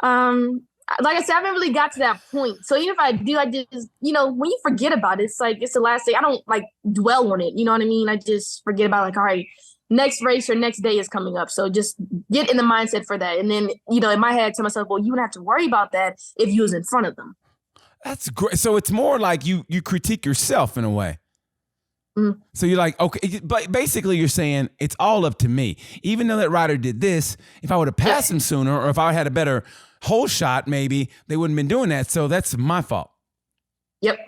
Speaker 2: like I said, I haven't really got to that point. So even if I do, I just, when you forget about it, it's like, it's the last day. I don't like dwell on it. You know what I mean? I just forget about like, all right, next race or next day is coming up. So just get in the mindset for that. And then, in my head, to myself, well, you wouldn't have to worry about that if you was in front of them.
Speaker 1: That's great. So it's more like you critique yourself in a way. So you're like, okay, but basically you're saying it's all up to me. Even though that rider did this, if I would have passed him sooner, or if I had a better hole shot, maybe they wouldn't have been doing that. So that's my fault.
Speaker 2: Yep.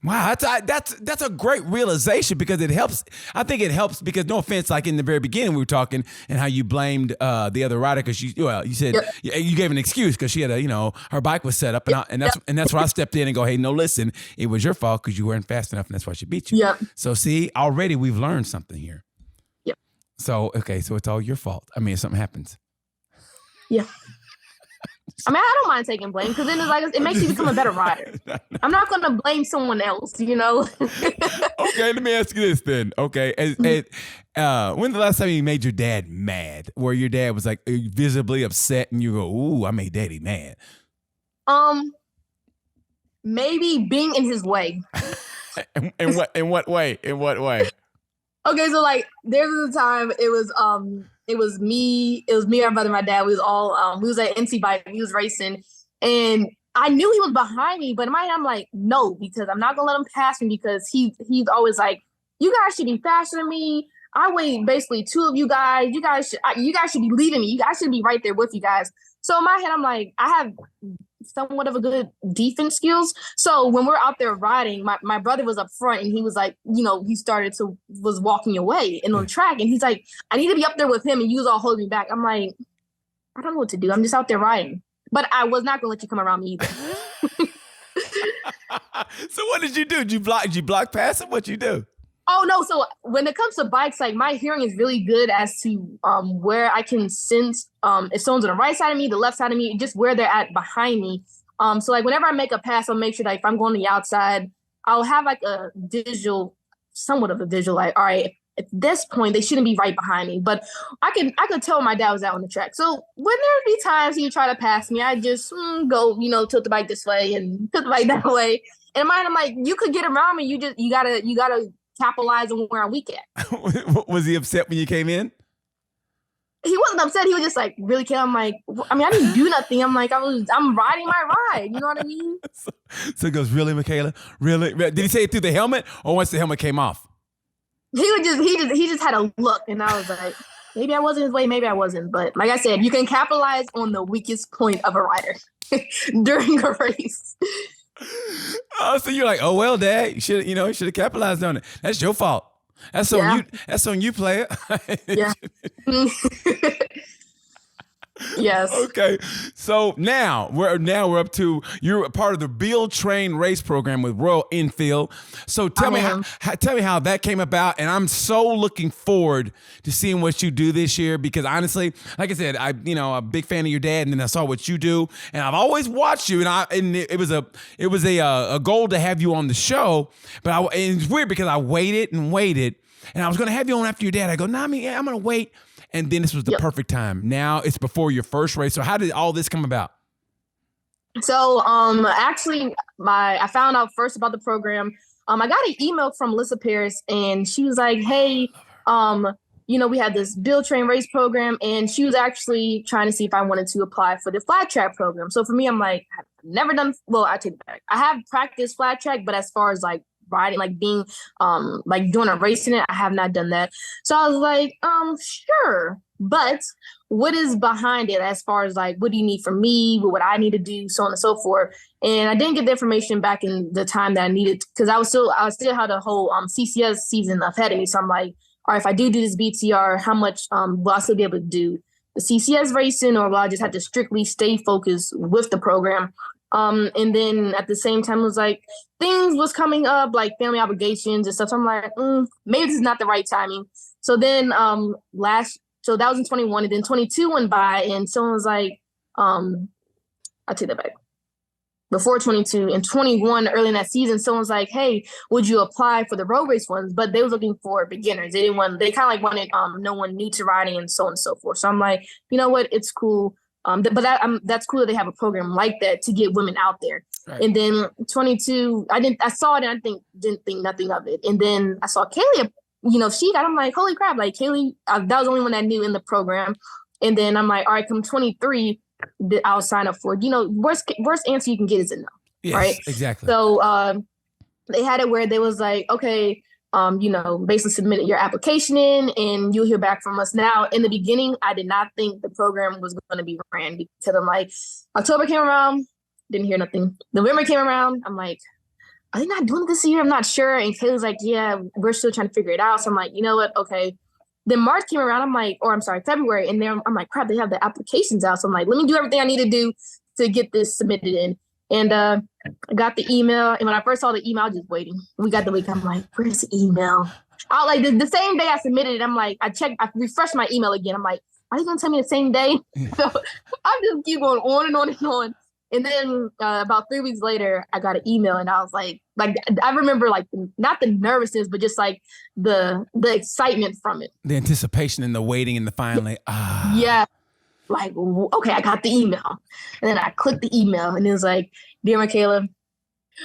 Speaker 1: Wow, that's a great realization because it helps. I think it helps because, no offense, like in the very beginning we were talking and how you blamed the other rider because you said you gave an excuse because she had her bike was set up and that's where I stepped in and go, hey, no, listen, it was your fault because you weren't fast enough and that's why she beat you.
Speaker 2: Yep.
Speaker 1: So see, already we've learned something here.
Speaker 2: Yep.
Speaker 1: So so it's all your fault. I mean, if something happens.
Speaker 2: Yeah. I mean, I don't mind taking blame because then it's like it makes you become a better rider. I'm not going to blame someone else, Okay,
Speaker 1: let me ask you this then. Okay, when's the last time you made your dad mad? Where your dad was like visibly upset, and you go, "Ooh, I made Daddy mad."
Speaker 2: Maybe being in his way.
Speaker 1: In what way?
Speaker 2: Okay, so like there was a time it was me and my brother and my dad. We was at NC he was racing and I knew he was behind me, but in my head I'm like, no, because I'm not gonna let him pass me because he's always like, you guys should be faster than me. I weigh basically two of you guys. You guys should be leading me. You guys should be right there with you guys. So in my head, I'm like, I have somewhat of a good defense skills. So when we're out there riding, my brother was up front and he was like, he was walking away and on track. And he's like, I need to be up there with him and you was all holding me back. I'm like, I don't know what to do. I'm just out there riding. But I was not going to let you come around me either.
Speaker 1: So what did you do? Did you block past him? What'd you do?
Speaker 2: Oh, no. So when it comes to bikes, like my hearing is really good as to where I can sense if someone's on the right side of me, the left side of me, just where they're at behind me. So like whenever I make a pass, I'll make sure that if I'm going to the outside, I'll have like a visual, somewhat of a visual, like, all right, at this point they shouldn't be right behind me. But I could tell my dad was out on the track. So when there be times he try to pass me, I just go, tilt the bike this way and tilt the bike that way. And in mind, I'm like, you could get around me. You gotta capitalize on where I'm weak at.
Speaker 1: Was he upset when you came in?
Speaker 2: He wasn't upset. He was just like, really, kid? I'm like, I mean, I didn't do nothing. I'm like, I'm riding my ride. You know what I mean?
Speaker 1: So he goes, really, Michaela? Really? Did he say it through the helmet or once the helmet came off?
Speaker 2: He just had a look, and I was like, maybe I wasn't his way, maybe I wasn't. But like I said, you can capitalize on the weakest point of a rider during a race.
Speaker 1: Oh, so you're like, oh well, Dad, you should have capitalized on it. That's your fault. That's on you. That's on you, player.
Speaker 2: Yeah. Yes.
Speaker 1: Okay. So now we're up to, you're a part of the Build Train race program with Royal Enfield. So tell me how that came about, and I'm so looking forward to seeing what you do this year, because honestly, like I said, I'm a big fan of your dad, and then I saw what you do, and I've always watched you, and it was a goal to have you on the show, but and it's weird because I waited, and I was gonna have you on after your dad. I go, I'm gonna wait. And then this was the perfect time. Now it's before your first race. So how did all this come about?
Speaker 2: So actually I found out first about the program. I got an email from Lisa Paris, and she was like, hey, we had this Build Train race program, and she was actually trying to see if I wanted to apply for the flat track program. So for me, I'm like, I've never done, well, I take it back. I have practiced flat track, but as far as like riding, like being like doing a race in it, I have not done that. So I was like, sure, but what is behind it as far as like, what do you need from me, what would I need to do, so on and so forth. And I didn't get the information back in the time that I needed, because I still had a whole CCS season ahead of me. So I'm like, all right, if I do this BTR, how much will I still be able to do the CCS racing, or will I just have to strictly stay focused with the program? And then at the same time, it was like things was coming up, like family obligations and stuff. So I'm like, maybe this is not the right timing. So then so that was in 21, and then 22 went by, and someone was like, I'll take that back. Before 22 and 21, early in that season, someone's like, hey, would you apply for the road race ones? But they was looking for beginners. They kind of like wanted no one new to riding and so on and so forth. So I'm like, you know what? It's cool. That's cool that they have a program like that to get women out there. Right. And then 22, I saw it, and I didn't think nothing of it. And then I saw Kaylee, she got, I'm like, holy crap, like Kaylee, that was the only one I knew in the program. And then I'm like, all right, come 23, I'll sign up for it. Worst answer you can get is a no.
Speaker 1: Yes,
Speaker 2: right?
Speaker 1: Exactly.
Speaker 2: So they had it where they was like, okay, basically submit your application in, and you'll hear back from us. Now, in the beginning, I did not think the program was going to be ran, because I'm like, October came around, didn't hear nothing. November came around, I'm like, are they not doing it this year? I'm not sure. And Kayla's like, yeah, we're still trying to figure it out. So I'm like, you know what? Okay. Then March came around, I'm like, February. And then I'm like, crap, they have the applications out. So I'm like, let me do everything I need to do to get this submitted in. And I got the email. And when I first saw the email, I was just waiting. We got the week. I'm like, where's the email? I like the same day I submitted it, I'm like, I refreshed my email again. I'm like, are you going to tell me the same day? So I just keep going on and on and on. And then about 3 weeks later, I got an email, and I was like I remember like not the nervousness, but just like the excitement from it,
Speaker 1: the anticipation and the waiting and the finally.
Speaker 2: Yeah, like okay, I got the email, and then I clicked the email, and it was like, dear Michaela,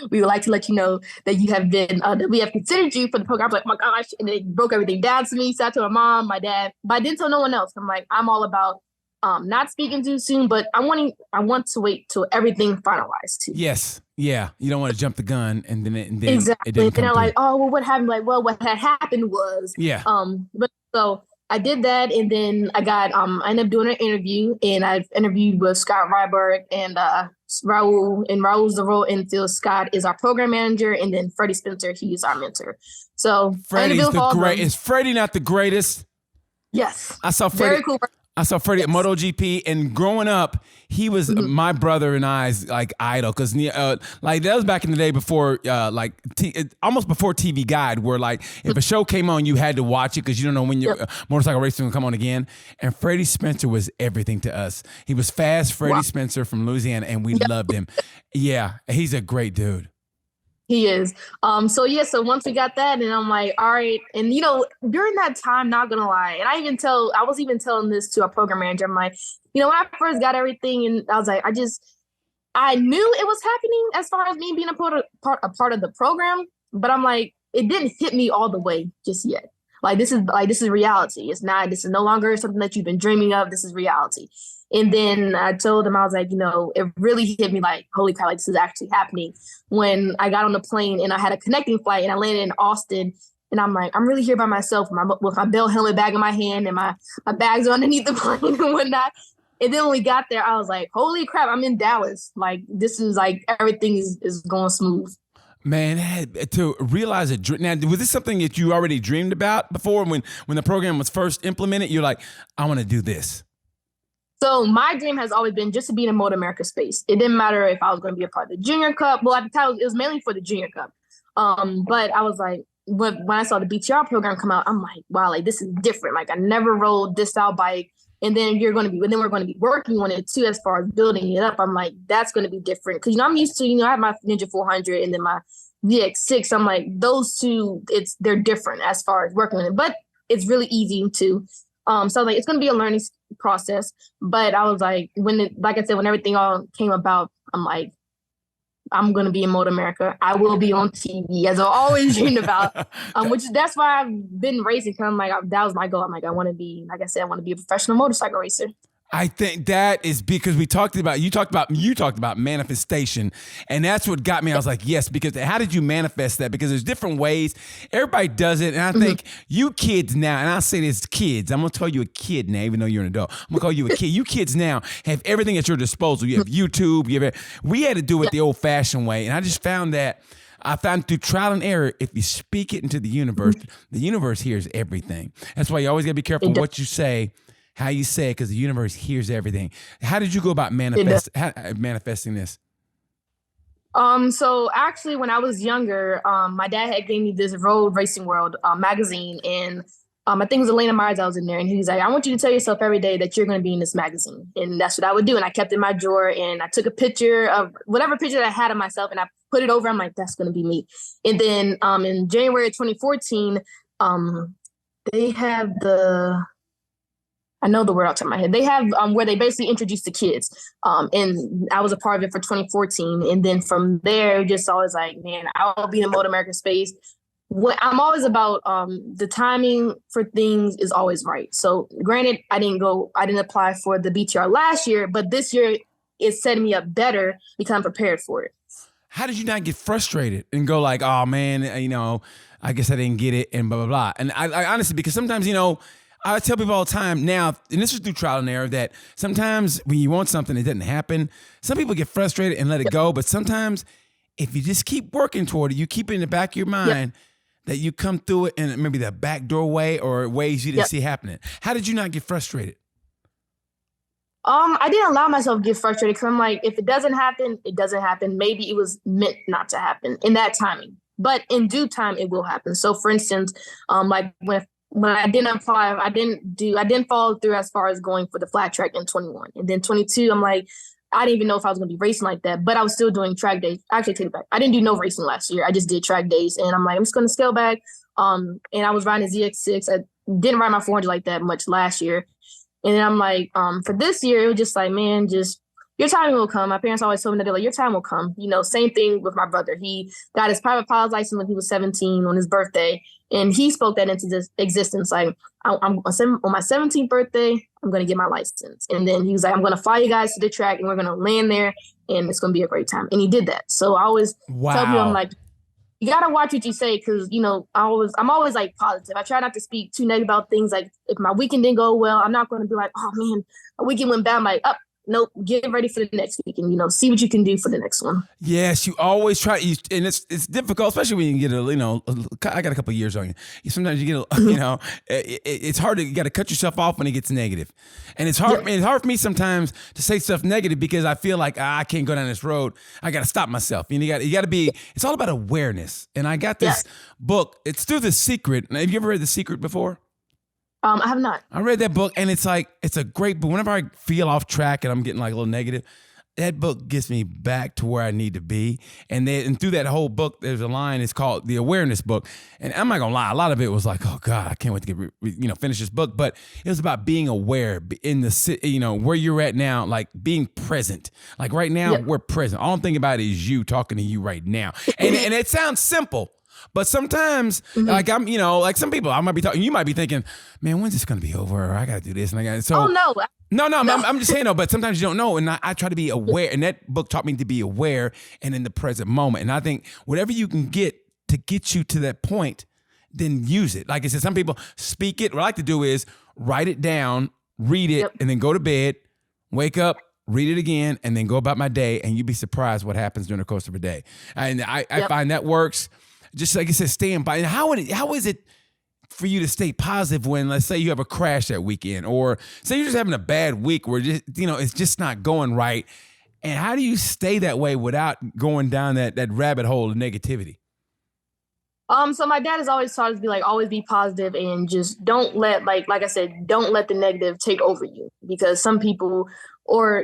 Speaker 2: we would like to let you know that you have been that we have considered you for the program. I was like, oh my gosh, and they broke everything down to me. So I told my mom, my dad, but I didn't tell no one else. I'm like, I'm all about not speaking too soon, but I want to wait till everything finalized too.
Speaker 1: Yes. Yeah. You don't want to jump the gun and then
Speaker 2: exactly.
Speaker 1: It didn't come
Speaker 2: and they're
Speaker 1: through.
Speaker 2: like, oh, well, what happened? Like, well, what had happened was, but so I did that, and then I got I ended up doing an interview, and I've interviewed with Scott Ryberg and Raul, and Raul's the Royal Enfield. Scott is our program manager, and then Freddie Spencer, he's our mentor. So
Speaker 1: Freddie's the great. Is Freddie not the greatest?
Speaker 2: Yes.
Speaker 1: I saw Freddie.
Speaker 2: Very cool.
Speaker 1: I saw Freddie at MotoGP, and growing up, he was my brother and I's like idol, because like that was back in the day before almost before TV Guide, where like if a show came on, you had to watch it because you don't know when your motorcycle racing will come on again. And Freddie Spencer was everything to us. He was fast, Freddie Spencer from Louisiana, and we loved him. Yeah, he's a great dude.
Speaker 2: He is. So yeah, so once we got that, and I'm like, all right. And during that time, not gonna lie, and I was even telling this to our program manager. I'm like, when I first got everything, and I was like, I knew it was happening as far as me being a part of the program, but I'm like, it didn't hit me all the way just yet. This is reality. This is no longer something that you've been dreaming of. This is reality. And then I told him, I was like, it really hit me like, holy crap, like this is actually happening when I got on the plane and I had a connecting flight and I landed in Austin. And I'm like, I'm really here by myself with my Bell helmet bag in my hand and my bags are underneath the plane and whatnot. And then when we got there, I was like, holy crap, I'm in Dallas. Like, this is like, everything is going smooth.
Speaker 1: Man, to realize it. Now, was this something that you already dreamed about before when the program was first implemented? You're like, I want to do this.
Speaker 2: So my dream has always been just to be in a MOTOAMERICA space. It didn't matter if I was going to be a part of the Junior Cup. Well, at the time, it was mainly for the Junior Cup. But I was like, when I saw the BTR program come out, I'm like, wow, like this is different. Like I never rode this style bike. And then we're going to be working on it too, as far as building it up. I'm like, that's going to be different. Cause I'm used to, I have my Ninja 400 and then my VX6. I'm like, those two, they're different as far as working on it, but it's really easy too. So like, it's going to be a learning process, but I was like, like I said, when everything all came about, I'm like, I'm going to be in MOTOAMERICA. I will be on TV, as I always dreamed about, that's why I've been racing. Cause I'm like, that was my goal. I'm like, I want to be, like I said, I want to be a professional motorcycle racer.
Speaker 1: I think that is because you talked about manifestation, and that's what got me. I was like, yes, because how did you manifest that? Because there's different ways. Everybody does it, and I think you kids now, and I say this kids, I'm gonna tell you a kid now, even though you're an adult. I'm gonna call you a kid. You kids now have everything at your disposal. You have YouTube. We had to do it the old-fashioned way, and I just found that. I found through trial and error, if you speak it into the universe hears everything. That's why you always gotta be careful what you say. How you say it, because the universe hears everything. How did you go about manifesting this?
Speaker 2: So actually, when I was younger, my dad had gave me this Road Racing World magazine, and I think it was Elena Myers. I was in there, and he's like, "I want you to tell yourself every day that you're going to be in this magazine," and that's what I would do. And I kept it in my drawer, and I took a picture of whatever picture that I had of myself, and I put it over. I'm like, "That's going to be me." And then in January of 2014, they have I know the word out of my head. They have where they basically introduce the kids. And I was a part of it for 2014. And then from there, just always like, man, I'll be in the MOTOAMERICA space. I'm always about the timing for things is always right. So granted, I didn't apply for the BTR last year, but this year it's setting me up better because I'm prepared for it.
Speaker 1: How did you not get frustrated and go like, oh man, I guess I didn't get it and blah, blah, blah. And I honestly, because sometimes, I tell people all the time now, and this is through trial and error, that sometimes when you want something, it doesn't happen. Some people get frustrated and let it go, but sometimes if you just keep working toward it, you keep it in the back of your mind that you come through it in maybe the back doorway or ways you didn't see happening. How did you not get frustrated?
Speaker 2: I didn't allow myself to get frustrated because I'm like, if it doesn't happen, it doesn't happen. Maybe it was meant not to happen in that timing, but in due time, it will happen. So for instance, like when I didn't apply, I didn't follow through as far as going for the flat track in 21. And then 22, I'm like, I didn't even know if I was going to be racing like that, but I was still doing track days. Actually, take it back. I didn't do no racing last year. I just did track days. And I'm like, I'm just going to scale back. And I was riding a ZX6. I didn't ride my 400 like that much last year. And then I'm like, for this year, it was just like, man, just your time will come. My parents always told me that they're like, your time will come. Same thing with my brother. He got his private pilot's license when he was 17 on his birthday. And he spoke that into existence. Like, on my 17th birthday, I'm going to get my license. And then he was like, I'm going to fly you guys to the track and we're going to land there and it's going to be a great time. And he did that. So I always tell people, I'm like, you got to watch what you say because, I'm always like positive. I try not to speak too negative about things. Like if my weekend didn't go well, I'm not going to be like, oh man, my weekend went bad. I'm like, nope, get ready for the next week and, see what you can do for the next one.
Speaker 1: Yes, you always try, and it's difficult, especially when you get I got a couple of years on you. Sometimes you get it's hard you got to cut yourself off when it gets negative. And it's hard, it's hard for me sometimes to say stuff negative because I feel like I can't go down this road. I got to stop myself. You got to be, it's all about awareness. And I got this book, it's through The Secret. Have you ever read The Secret before?
Speaker 2: I have not.
Speaker 1: I read that book and it's a great book. Whenever I feel off track and I'm getting like a little negative, that book gets me back to where I need to be. And through that whole book, there's a line, it's called the awareness book. And I'm not gonna lie, a lot of it was like, oh God, I can't wait to get, finish this book. But it was about being aware in the, where you're at now, like being present. Like right now, we're present. All I'm thinking about is you talking to you right now. And it sounds simple. But sometimes, like like some people, I might be talking, you might be thinking, man, when's this gonna be over? Or I gotta do this and I gotta. So, No, I'm just saying, but sometimes you don't know. And I try to be aware. And that book taught me to be aware and in the present moment. And I think whatever you can get to get you to that point, then use it. Like I said, some people speak it. What I like to do is write it down, read it, and then go to bed, wake up, read it again, and then go about my day. And you'd be surprised what happens during the course of a day. And I find that works. Just like I said, staying by. How is it for you to stay positive when, let's say, you have a crash that weekend, or say you're just having a bad week where just it's just not going right? And how do you stay that way without going down that rabbit hole of negativity?
Speaker 2: So my dad has always taught us to be like, always be positive and just don't let, like I said, don't let the negative take over you, because some people, or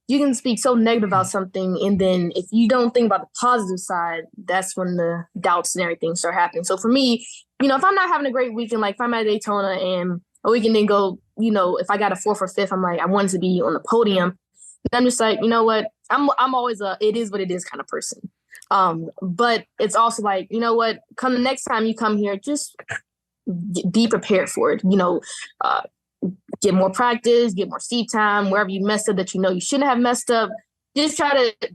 Speaker 2: you can speak so negative about something, and then if you don't think about the positive side, that's when the doubts and everything start happening. So for me, if I'm not having a great weekend, like if I'm at Daytona and a weekend didn't go, if I got a 4th or 5th, I'm like, I wanted to be on the podium. And I'm just like, you know what? I'm always it is what it is kind of person. But it's also like, you know what? Come the next time you come here, just be prepared for it. Get more practice, get more seat time, wherever you messed up that you shouldn't have messed up. Just try to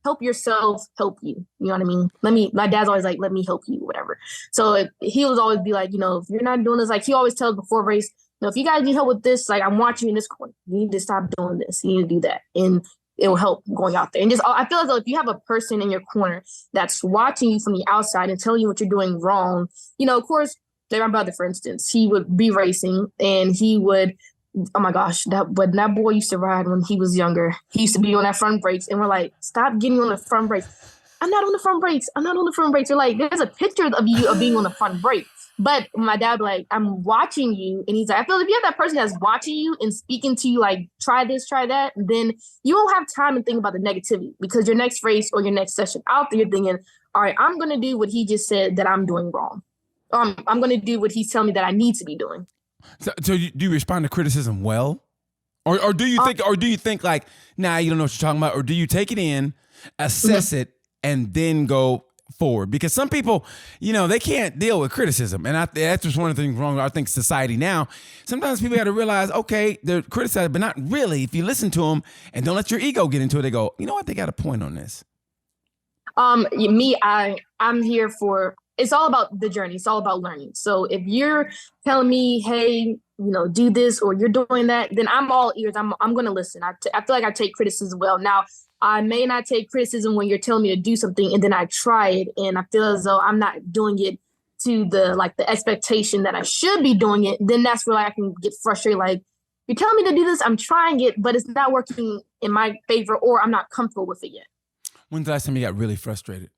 Speaker 2: help yourself help you. You know what I mean? My dad's always like, let me help you, whatever. So he was always be like, if you're not doing this, like he always tells before race, if you guys need help with this, like I'm watching you in this corner, you need to stop doing this. You need to do that. And it will help going out there. And just, I feel as though if you have a person in your corner that's watching you from the outside and telling you what you're doing wrong, of course, like my brother, for instance, he would be racing and he would, oh my gosh, that boy used to ride when he was younger. He used to be on that front brakes, and we're like, stop getting on the front brakes. I'm not on the front brakes. I'm not on the front brakes. They're like, there's a picture of you of being on the front brake. But my dad, like, I'm watching you. And he's like, I feel like if you have that person that's watching you and speaking to you, like, try this, try that, then you won't have time to think about the negativity, because your next race or your next session out there, you're thinking, all right, I'm going to do what he just said that I'm doing wrong. I'm going to do what he's telling me that I need to be doing.
Speaker 1: So do you respond to criticism well? Or do you think like, nah, you don't know what you're talking about? Or do you take it in, assess it, and then go forward? Because some people, they can't deal with criticism. And that's just one of the things wrong with, I think, society now. Sometimes people got to realize, okay, they're criticized, but not really. If you listen to them and don't let your ego get into it, they go, you know what? They got a point on this.
Speaker 2: I'm here for, it's all about the journey. It's all about learning. So if you're telling me, hey, do this, or you're doing that, then I'm all ears. I'm going to listen. I feel like I take criticism well. Now, I may not take criticism when you're telling me to do something and then I try it and I feel as though I'm not doing it to the expectation that I should be doing it. Then that's where I can get frustrated. Like, you're telling me to do this, I'm trying it, but it's not working in my favor, or I'm not comfortable with it yet.
Speaker 1: When's the last time you got really frustrated?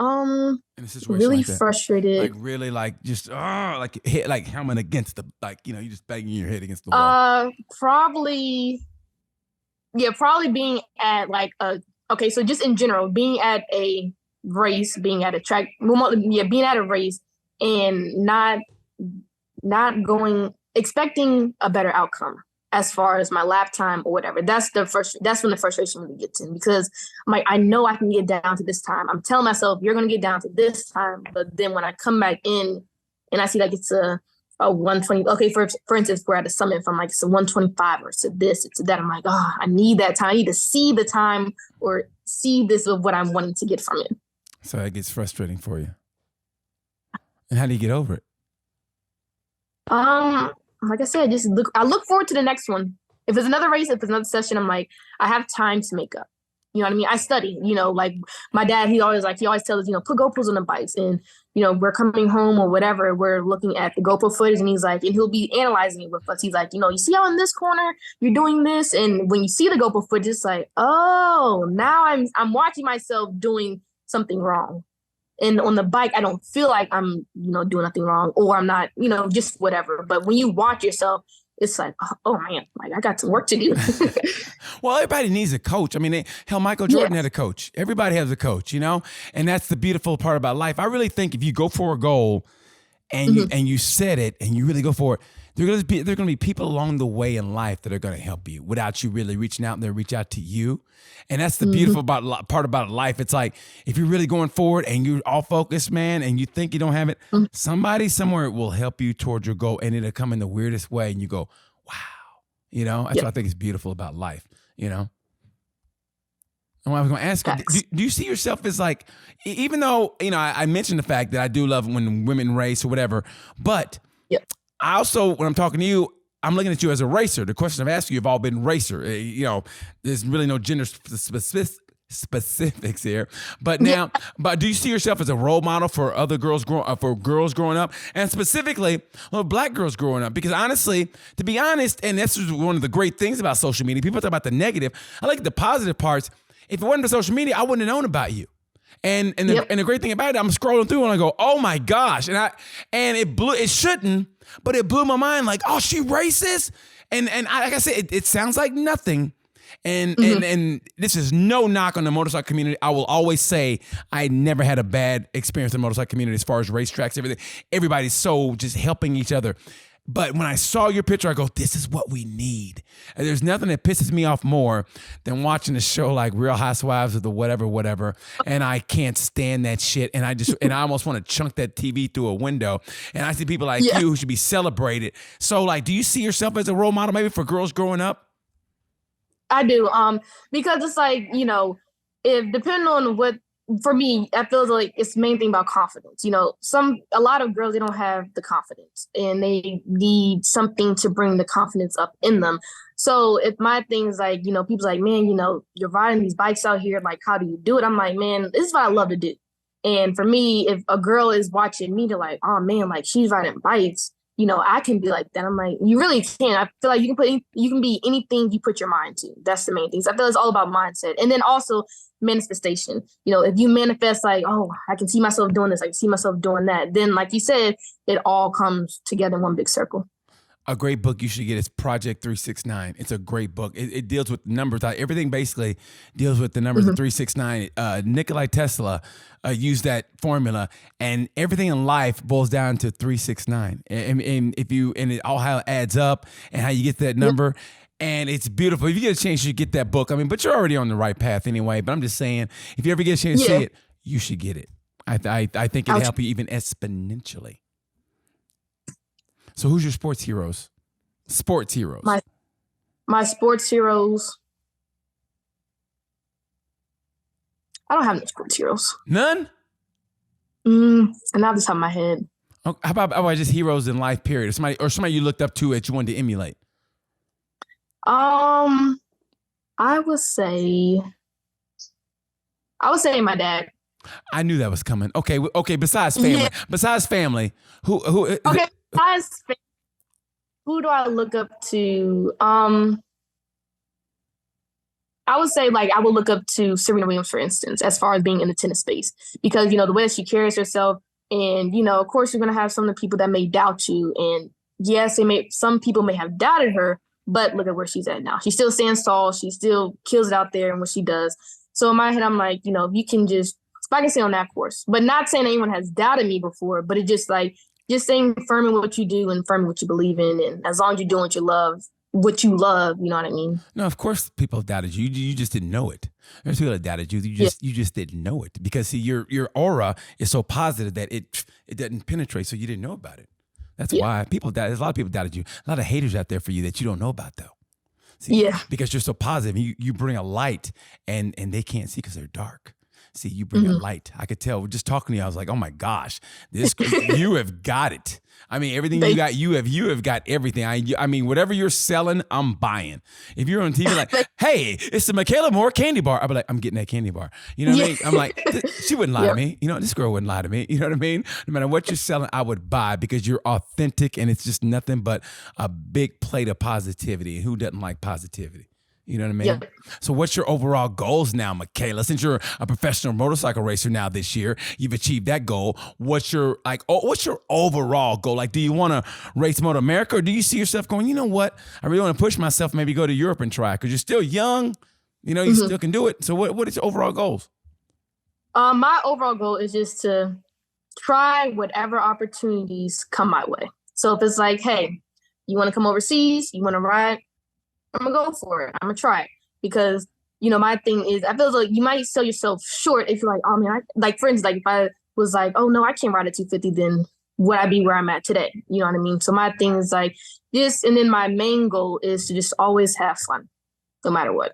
Speaker 2: In a situation really like frustrated.
Speaker 1: Like really, like just like hit, like helmet against the, like you're just banging your head against the wall.
Speaker 2: Probably being at so just in general, being at a race, being at a track, being at a race and not going, expecting a better outcome as far as my lap time or whatever. That's when the frustration really gets in, because I'm like, I know I can get down to this time. I'm telling myself, you're going to get down to this time. But then when I come back in and I see like it's a 120, okay, for instance, we're at a summit from like it's a 125 or it's a this, it's a that. I'm like, I need that time. I need to see the time or see this of what I'm wanting to get from it.
Speaker 1: So it gets frustrating for you. And how do you get over it?
Speaker 2: Like I said, I look forward to the next one. If it's another race, if it's another session, I'm like, I have time to make up. You know what I mean? I study, like my dad, he always tells us, put GoPros on the bikes, and, we're coming home or whatever, we're looking at the GoPro footage, and he's like, and he'll be analyzing it with us. He's like, you see how in this corner you're doing this? And when you see the GoPro footage, it's like, oh, now I'm watching myself doing something wrong. And on the bike, I don't feel like I'm, doing nothing wrong, or I'm not, just whatever. But when you watch yourself, it's like, oh man, like I got some work to do.
Speaker 1: Well, everybody needs a coach. I mean, hell, Michael Jordan had a coach. Everybody has a coach, you know? And that's the beautiful part about life. I really think if you go for a goal and you set it and you really go for it, there's going to be people along the way in life that are going to help you without you really reaching out, and they'll reach out to you. And that's the beautiful part about life. It's like, if you're really going forward and you're all focused, man, and you think you don't have it, somebody somewhere will help you towards your goal, and it'll come in the weirdest way. And you go, wow, you know, that's what I think is beautiful about life, you know? And I was going to ask you, do you see yourself as like, even though, you know, I mentioned the fact that I do love when women race or whatever, but I also, when I'm talking to you, I'm looking at you as a racer. The question I'm asking you have all been racer. You know, there's really no gender specifics here. But now, but do you see yourself as a role model for other girls growing up, and specifically, black girls growing up? Because honestly, to be honest, and this is one of the great things about social media. People talk about the negative. I like the positive parts. If it wasn't for social media, I wouldn't have known about you. And the great thing about it, I'm scrolling through and I go, oh my gosh. And it shouldn't, but it blew my mind, like, oh, she racist? And like I said, it sounds like nothing. And this is no knock on the motorcycle community. I will always say I never had a bad experience in the motorcycle community as far as racetracks, everything. Everybody's so just helping each other. But when I saw your picture, I go, this is what we need. And there's nothing that pisses me off more than watching a show like Real Housewives of the whatever. And I can't stand that shit. And I almost want to chunk that TV through a window. And I see people like you who should be celebrated. So like, do you see yourself as a role model maybe for girls growing up?
Speaker 2: I do. Because it's like, you know, if depending on what, for me, I feel like it's the main thing about confidence. You know, a lot of girls, they don't have the confidence and they need something to bring the confidence up in them. So if my thing is like, you know, people's like, man, you know, you're riding these bikes out here. Like, how do you do it? I'm like, man, this is what I love to do. And for me, if a girl is watching me, they're like, oh man, like she's riding bikes. You know, I can be like that. I'm like, you really can. I feel like you can be anything you put your mind to. That's the main thing. So I feel it's all about mindset. And then also manifestation. You know, if you manifest like, oh, I can see myself doing this, I can see myself doing that, then like you said, it all comes together in one big circle.
Speaker 1: A great book you should get is Project 369. It's a great book. It deals with numbers. Everything basically deals with the numbers of 369. Nikola Tesla used that formula, and everything in life boils down to 369. And it all how it adds up and how you get that number. And it's beautiful. If you get a chance, you should get that book. I mean, but you're already on the right path anyway. But I'm just saying, if you ever get a chance to see it, you should get it. I think it'll help you even exponentially. So who's your sports heroes? Sports heroes.
Speaker 2: My sports heroes. I don't have no sports heroes.
Speaker 1: None?
Speaker 2: Not off the top of my head.
Speaker 1: Oh, how about just heroes in life, period? Or somebody you looked up to that you wanted to emulate?
Speaker 2: I would say my dad.
Speaker 1: I knew that was coming. Okay. Besides family, who?
Speaker 2: Okay. Who do I look up to? I would say like I would look up to Serena Williams, for instance, as far as being in the tennis space, because you know the way that she carries herself, and you know, of course, you're gonna have some of the people that may doubt you, and yes, some people may have doubted her, but look at where she's at now. She still stands tall. She still kills it out there in what she does. So in my head, I'm like, you know, you can just, if I can stay on that course, but not saying anyone has doubted me before, but it just like, just staying firm in what you do and firm in what you believe in. And as long as you're doing what you love, you know what I mean?
Speaker 1: No, of course people have doubted you. You just didn't know it. There's people that doubted you. You just didn't know it because see, your aura is so positive that it doesn't penetrate. So you didn't know about it. That's why there's a lot of people doubted you. A lot of haters out there for you that you don't know about though. See, because you're so positive. You bring a light and they can't see because they're dark. See, you bring a light. I could tell just talking to you. I was like, oh my gosh, you have got it. I mean, everything you got, you have got everything. I mean, whatever you're selling, I'm buying. If you're on TV, like, hey, it's the Mikayla Moore candy bar. I'll be like, I'm getting that candy bar. You know what I mean? I'm like, she wouldn't lie to me. You know, this girl wouldn't lie to me. You know what I mean? No matter what you're selling, I would buy because you're authentic and it's just nothing but a big plate of positivity. And who doesn't like positivity? You know what I mean?
Speaker 2: Yep.
Speaker 1: So what's your overall goals now, Michaela? Since you're a professional motorcycle racer now this year, you've achieved that goal. What's your overall goal? Like, do you want to race MOTOAMERICA, or do you see yourself going, you know what? I really want to push myself, maybe go to Europe and try, because you're still young. You know, you still can do it. So what is your overall goals?
Speaker 2: My overall goal is just to try whatever opportunities come my way. So if it's like, hey, you want to come overseas, you want to ride, I'm gonna go for it. I'm gonna try it, because my thing is, I feel like you might sell yourself short if you're like, oh man, like for instance, like if I was like, oh no, I can't ride a 250, then would I be where I'm at today? You know what I mean? So my thing is like this, and then my main goal is to just always have fun, no matter what.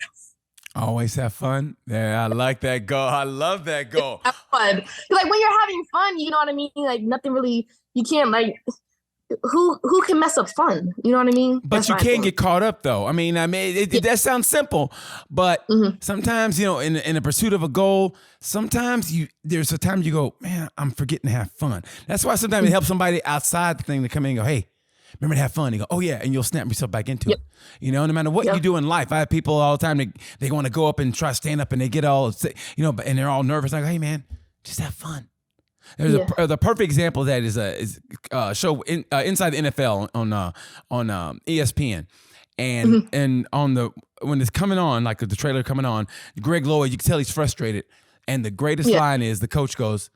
Speaker 1: Always have fun. Yeah, I like that goal. I love that goal.
Speaker 2: Have fun. Like when you're having fun, you know what I mean? Like nothing really, you can't like. Who can mess up fun? You know what I mean?
Speaker 1: But you can't get caught up, though. I mean, that sounds simple, but sometimes, in the pursuit of a goal, sometimes there's a time you go, man, I'm forgetting to have fun. That's why sometimes it helps somebody outside the thing to come in and go, hey, remember to have fun. You go, oh yeah, and you'll snap yourself back into it. No matter what you do in life. I have people all the time, they want to go up and try to stand up, and they get all, and they're all nervous. I go, hey man, just have fun. There's the perfect example of that is a show inside the NFL on ESPN, and when it's coming on, like the trailer coming on, Greg Lloyd, you can tell he's frustrated, and the greatest line is the coach goes,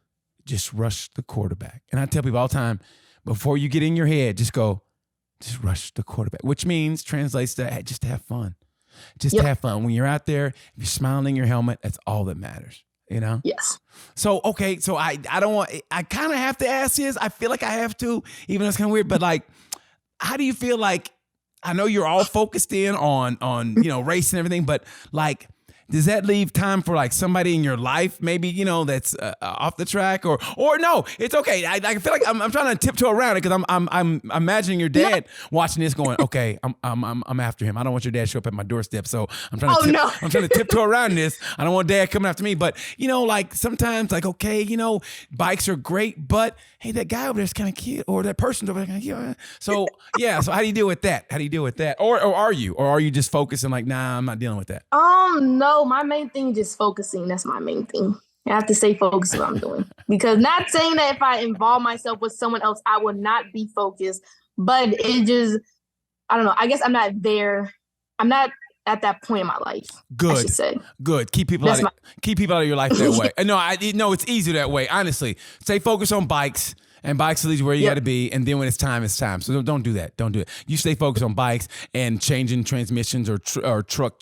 Speaker 1: "Just rush the quarterback." And I tell people all the time, before you get in your head, just rush the quarterback, which means translates to hey, just have fun, have fun. When you're out there, if you're smiling in your helmet, that's all that matters.
Speaker 2: Yes.
Speaker 1: So, okay. So I kind of have to ask this. I feel like I have to, even though it's kind of weird, but like, how do you feel like, I know you're all focused in on, race and everything, but like, does that leave time for like somebody in your life, maybe, that's off the track or no, it's okay. I feel like I'm trying to tiptoe around it because I'm imagining your dad watching this going, okay, I'm after him. I don't want your dad to show up at my doorstep. So I'm trying to tiptoe around this. I don't want dad coming after me, but like sometimes like, okay, bikes are great, but hey, that guy over there is kind of cute, or that person's over there kind of cute. So yeah. So how do you deal with that? Or are you just focusing like, nah, I'm not dealing with that?
Speaker 2: No, my main thing is just focusing. That's my main thing. I have to stay focused on what I'm doing. Because not saying that if I involve myself with someone else, I will not be focused. But it just, I don't know. I guess I'm not there. I'm not at that point in my life.
Speaker 1: Good.
Speaker 2: I should say.
Speaker 1: Good. Keep people out of your life that way. No, it's easier that way. Honestly, stay focused on bikes. And bikes leads where you got to be, and then when it's time, it's time. So don't do that. Don't do it. You stay focused on bikes and changing transmissions or truck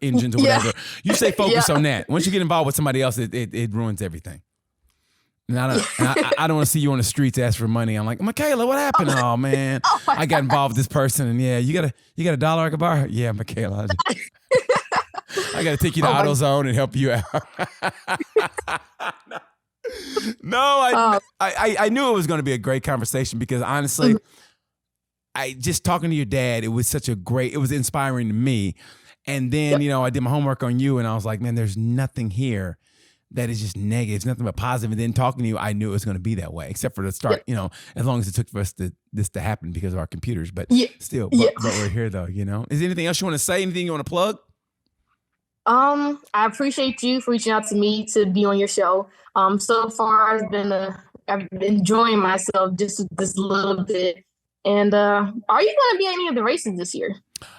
Speaker 1: engines or whatever. You stay focused on that. Once you get involved with somebody else, it ruins everything. And I don't want to see you on the streets ask for money. I'm like, Michaela, what happened? Oh man, I got involved with this person, and yeah, you got a $1 I could borrow? Yeah, Michaela. I got to take you to AutoZone and help you out. No, I knew it was going to be a great conversation because honestly, I just talking to your dad, it was inspiring to me. And then, I did my homework on you and I was like, man, there's nothing here that is just negative. It's nothing but positive. And then talking to you, I knew it was going to be that way, except for the start, as long as it took for us this to happen because of our computers. But still, but we're here though, Is there anything else you want to say? Anything you want to plug?
Speaker 2: I appreciate you for reaching out to me to be on your show. So far I've been enjoying myself just this little bit. And are you going to be at any of the races this year?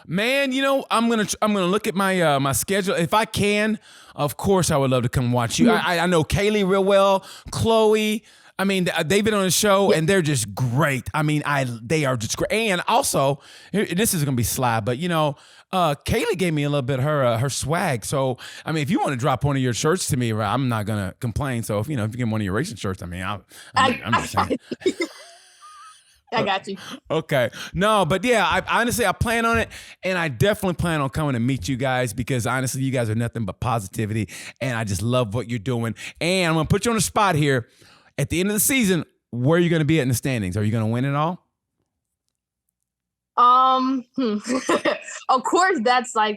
Speaker 1: Man, I'm gonna look at my schedule if I can. Of course, I would love to come watch you. I know Kaylee real well, Chloe. I mean, they've been on the show and they're just great. I mean, they are just great. And also, this is gonna be sly, but Kaylee gave me a little bit of her swag. So I mean, if you want to drop one of your shirts to me, I'm not gonna complain. So if you get one of your racing shirts, I mean, I'm just saying.
Speaker 2: I got you.
Speaker 1: Okay. No, but yeah, I plan on it, and I definitely plan on coming to meet you guys because honestly, you guys are nothing but positivity, and I just love what you're doing. And I'm going to put you on the spot here. At the end of the season, where are you going to be at in the standings? Are you going to win it all?
Speaker 2: Of course, that's what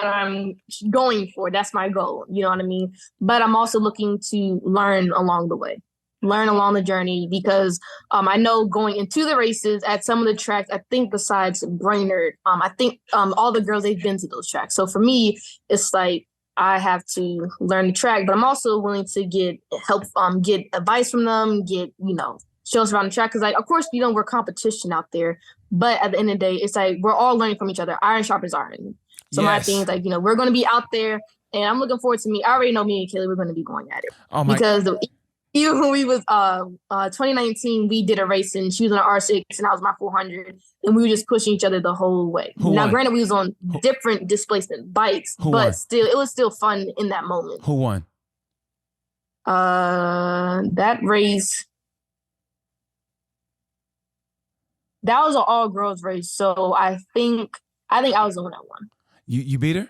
Speaker 2: I'm going for. That's my goal. You know what I mean? But I'm also looking to learn along the way. learn along the journey because I know going into the races at some of the tracks, I think besides Brainerd, I think all the girls, they've been to those tracks. So for me, it's like I have to learn the track, but I'm also willing to get help, get advice from them, get, show us around the track. Cause like, of course, we're competition out there, but at the end of the day, it's like, we're all learning from each other. Iron sharpens iron. So my thing is like, we're going to be out there and I'm looking forward to I already know me and Kaylee, we're going to be going at it. Oh my. Because even when we was 2019, we did a race and she was on an R6 and I was my 400 and we were just pushing each other the whole way. Now, granted, we was on different displacement bikes, but still, it was still fun in that moment.
Speaker 1: Who won?
Speaker 2: That race, that was an all girls race. So I think I was the one that won.
Speaker 1: You beat her?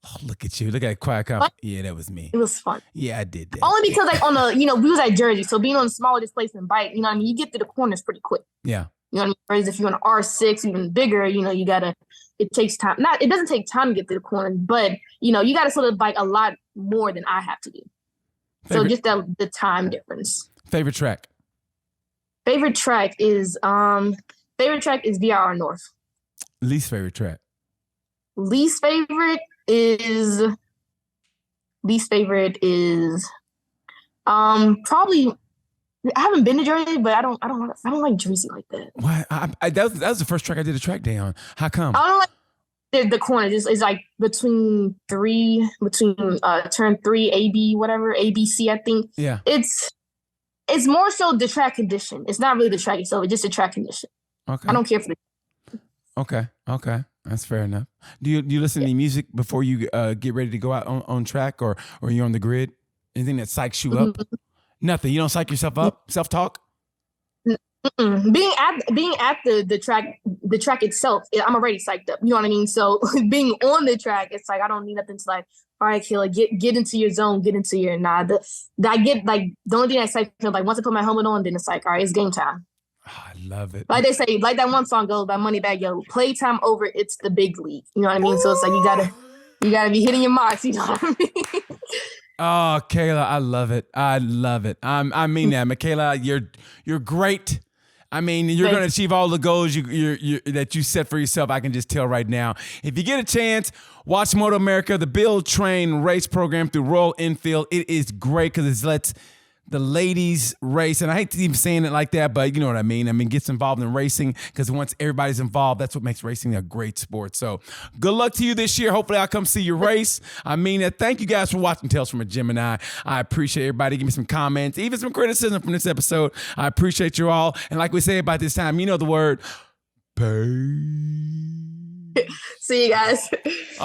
Speaker 1: Oh, look at you. Look at quiet comment. Yeah, that was me.
Speaker 2: It was fun.
Speaker 1: Yeah, I did that.
Speaker 2: Only because like on the, we was at Jersey. So being on a smaller displacement bike, you get to the corners pretty quick.
Speaker 1: Yeah.
Speaker 2: You know what I mean? Whereas if you're on an R6, even bigger, you gotta, it takes time. It doesn't take time to get to the corners, but you gotta slow the bike a lot more than I have to do. So just the time difference.
Speaker 1: Favorite track?
Speaker 2: Favorite track is VRR North.
Speaker 1: Least favorite track?
Speaker 2: Least favorite is probably, I haven't been to Jersey, but I don't like Jersey like that.
Speaker 1: Why? That was the first track I did a track day on. How come?
Speaker 2: I don't like the corner. It's like between turn 3 AB whatever ABC I think.
Speaker 1: Yeah.
Speaker 2: It's more so the track condition. It's not really the track itself. It's just the track condition.
Speaker 1: Okay.
Speaker 2: I don't care for the.
Speaker 1: Okay. That's fair enough. Do you listen to music before you get ready to go out on track or you're on the grid? Anything that psychs you up? Nothing. You don't psych yourself up? Self-talk?
Speaker 2: Being at the track itself, I'm already psyched up. You know what I mean? So being on the track, it's like I don't need nothing to like, all right, Kayla, get into your zone, get into your I get like the only thing I psych me up, like once I put my helmet on, then it's like, all right, it's game time.
Speaker 1: Oh, I love it.
Speaker 2: Like they say, like that one song goes by Moneybagg Yo, playtime over, it's the big league. You know what I mean? So it's like you gotta be hitting your marks, you know what I mean?
Speaker 1: Oh, Kayla, I love it. I mean that, Michaela. You're great. I mean, you're going to achieve all the goals that you set for yourself. I can just tell right now. If you get a chance, watch MOTOAMERICA, the build, train, race program through Royal Enfield. It is great because it lets the ladies race. And I hate to even saying it like that, but you know what I mean. Gets involved in racing because once everybody's involved, that's what makes racing a great sport. So good luck to you this year. Hopefully I'll come see your race. Thank you guys for watching Tales from a Gemini. I appreciate everybody. Give me some comments, even some criticism from this episode. I appreciate you all. And like we say about this time, you know the word, peace.
Speaker 2: See you guys.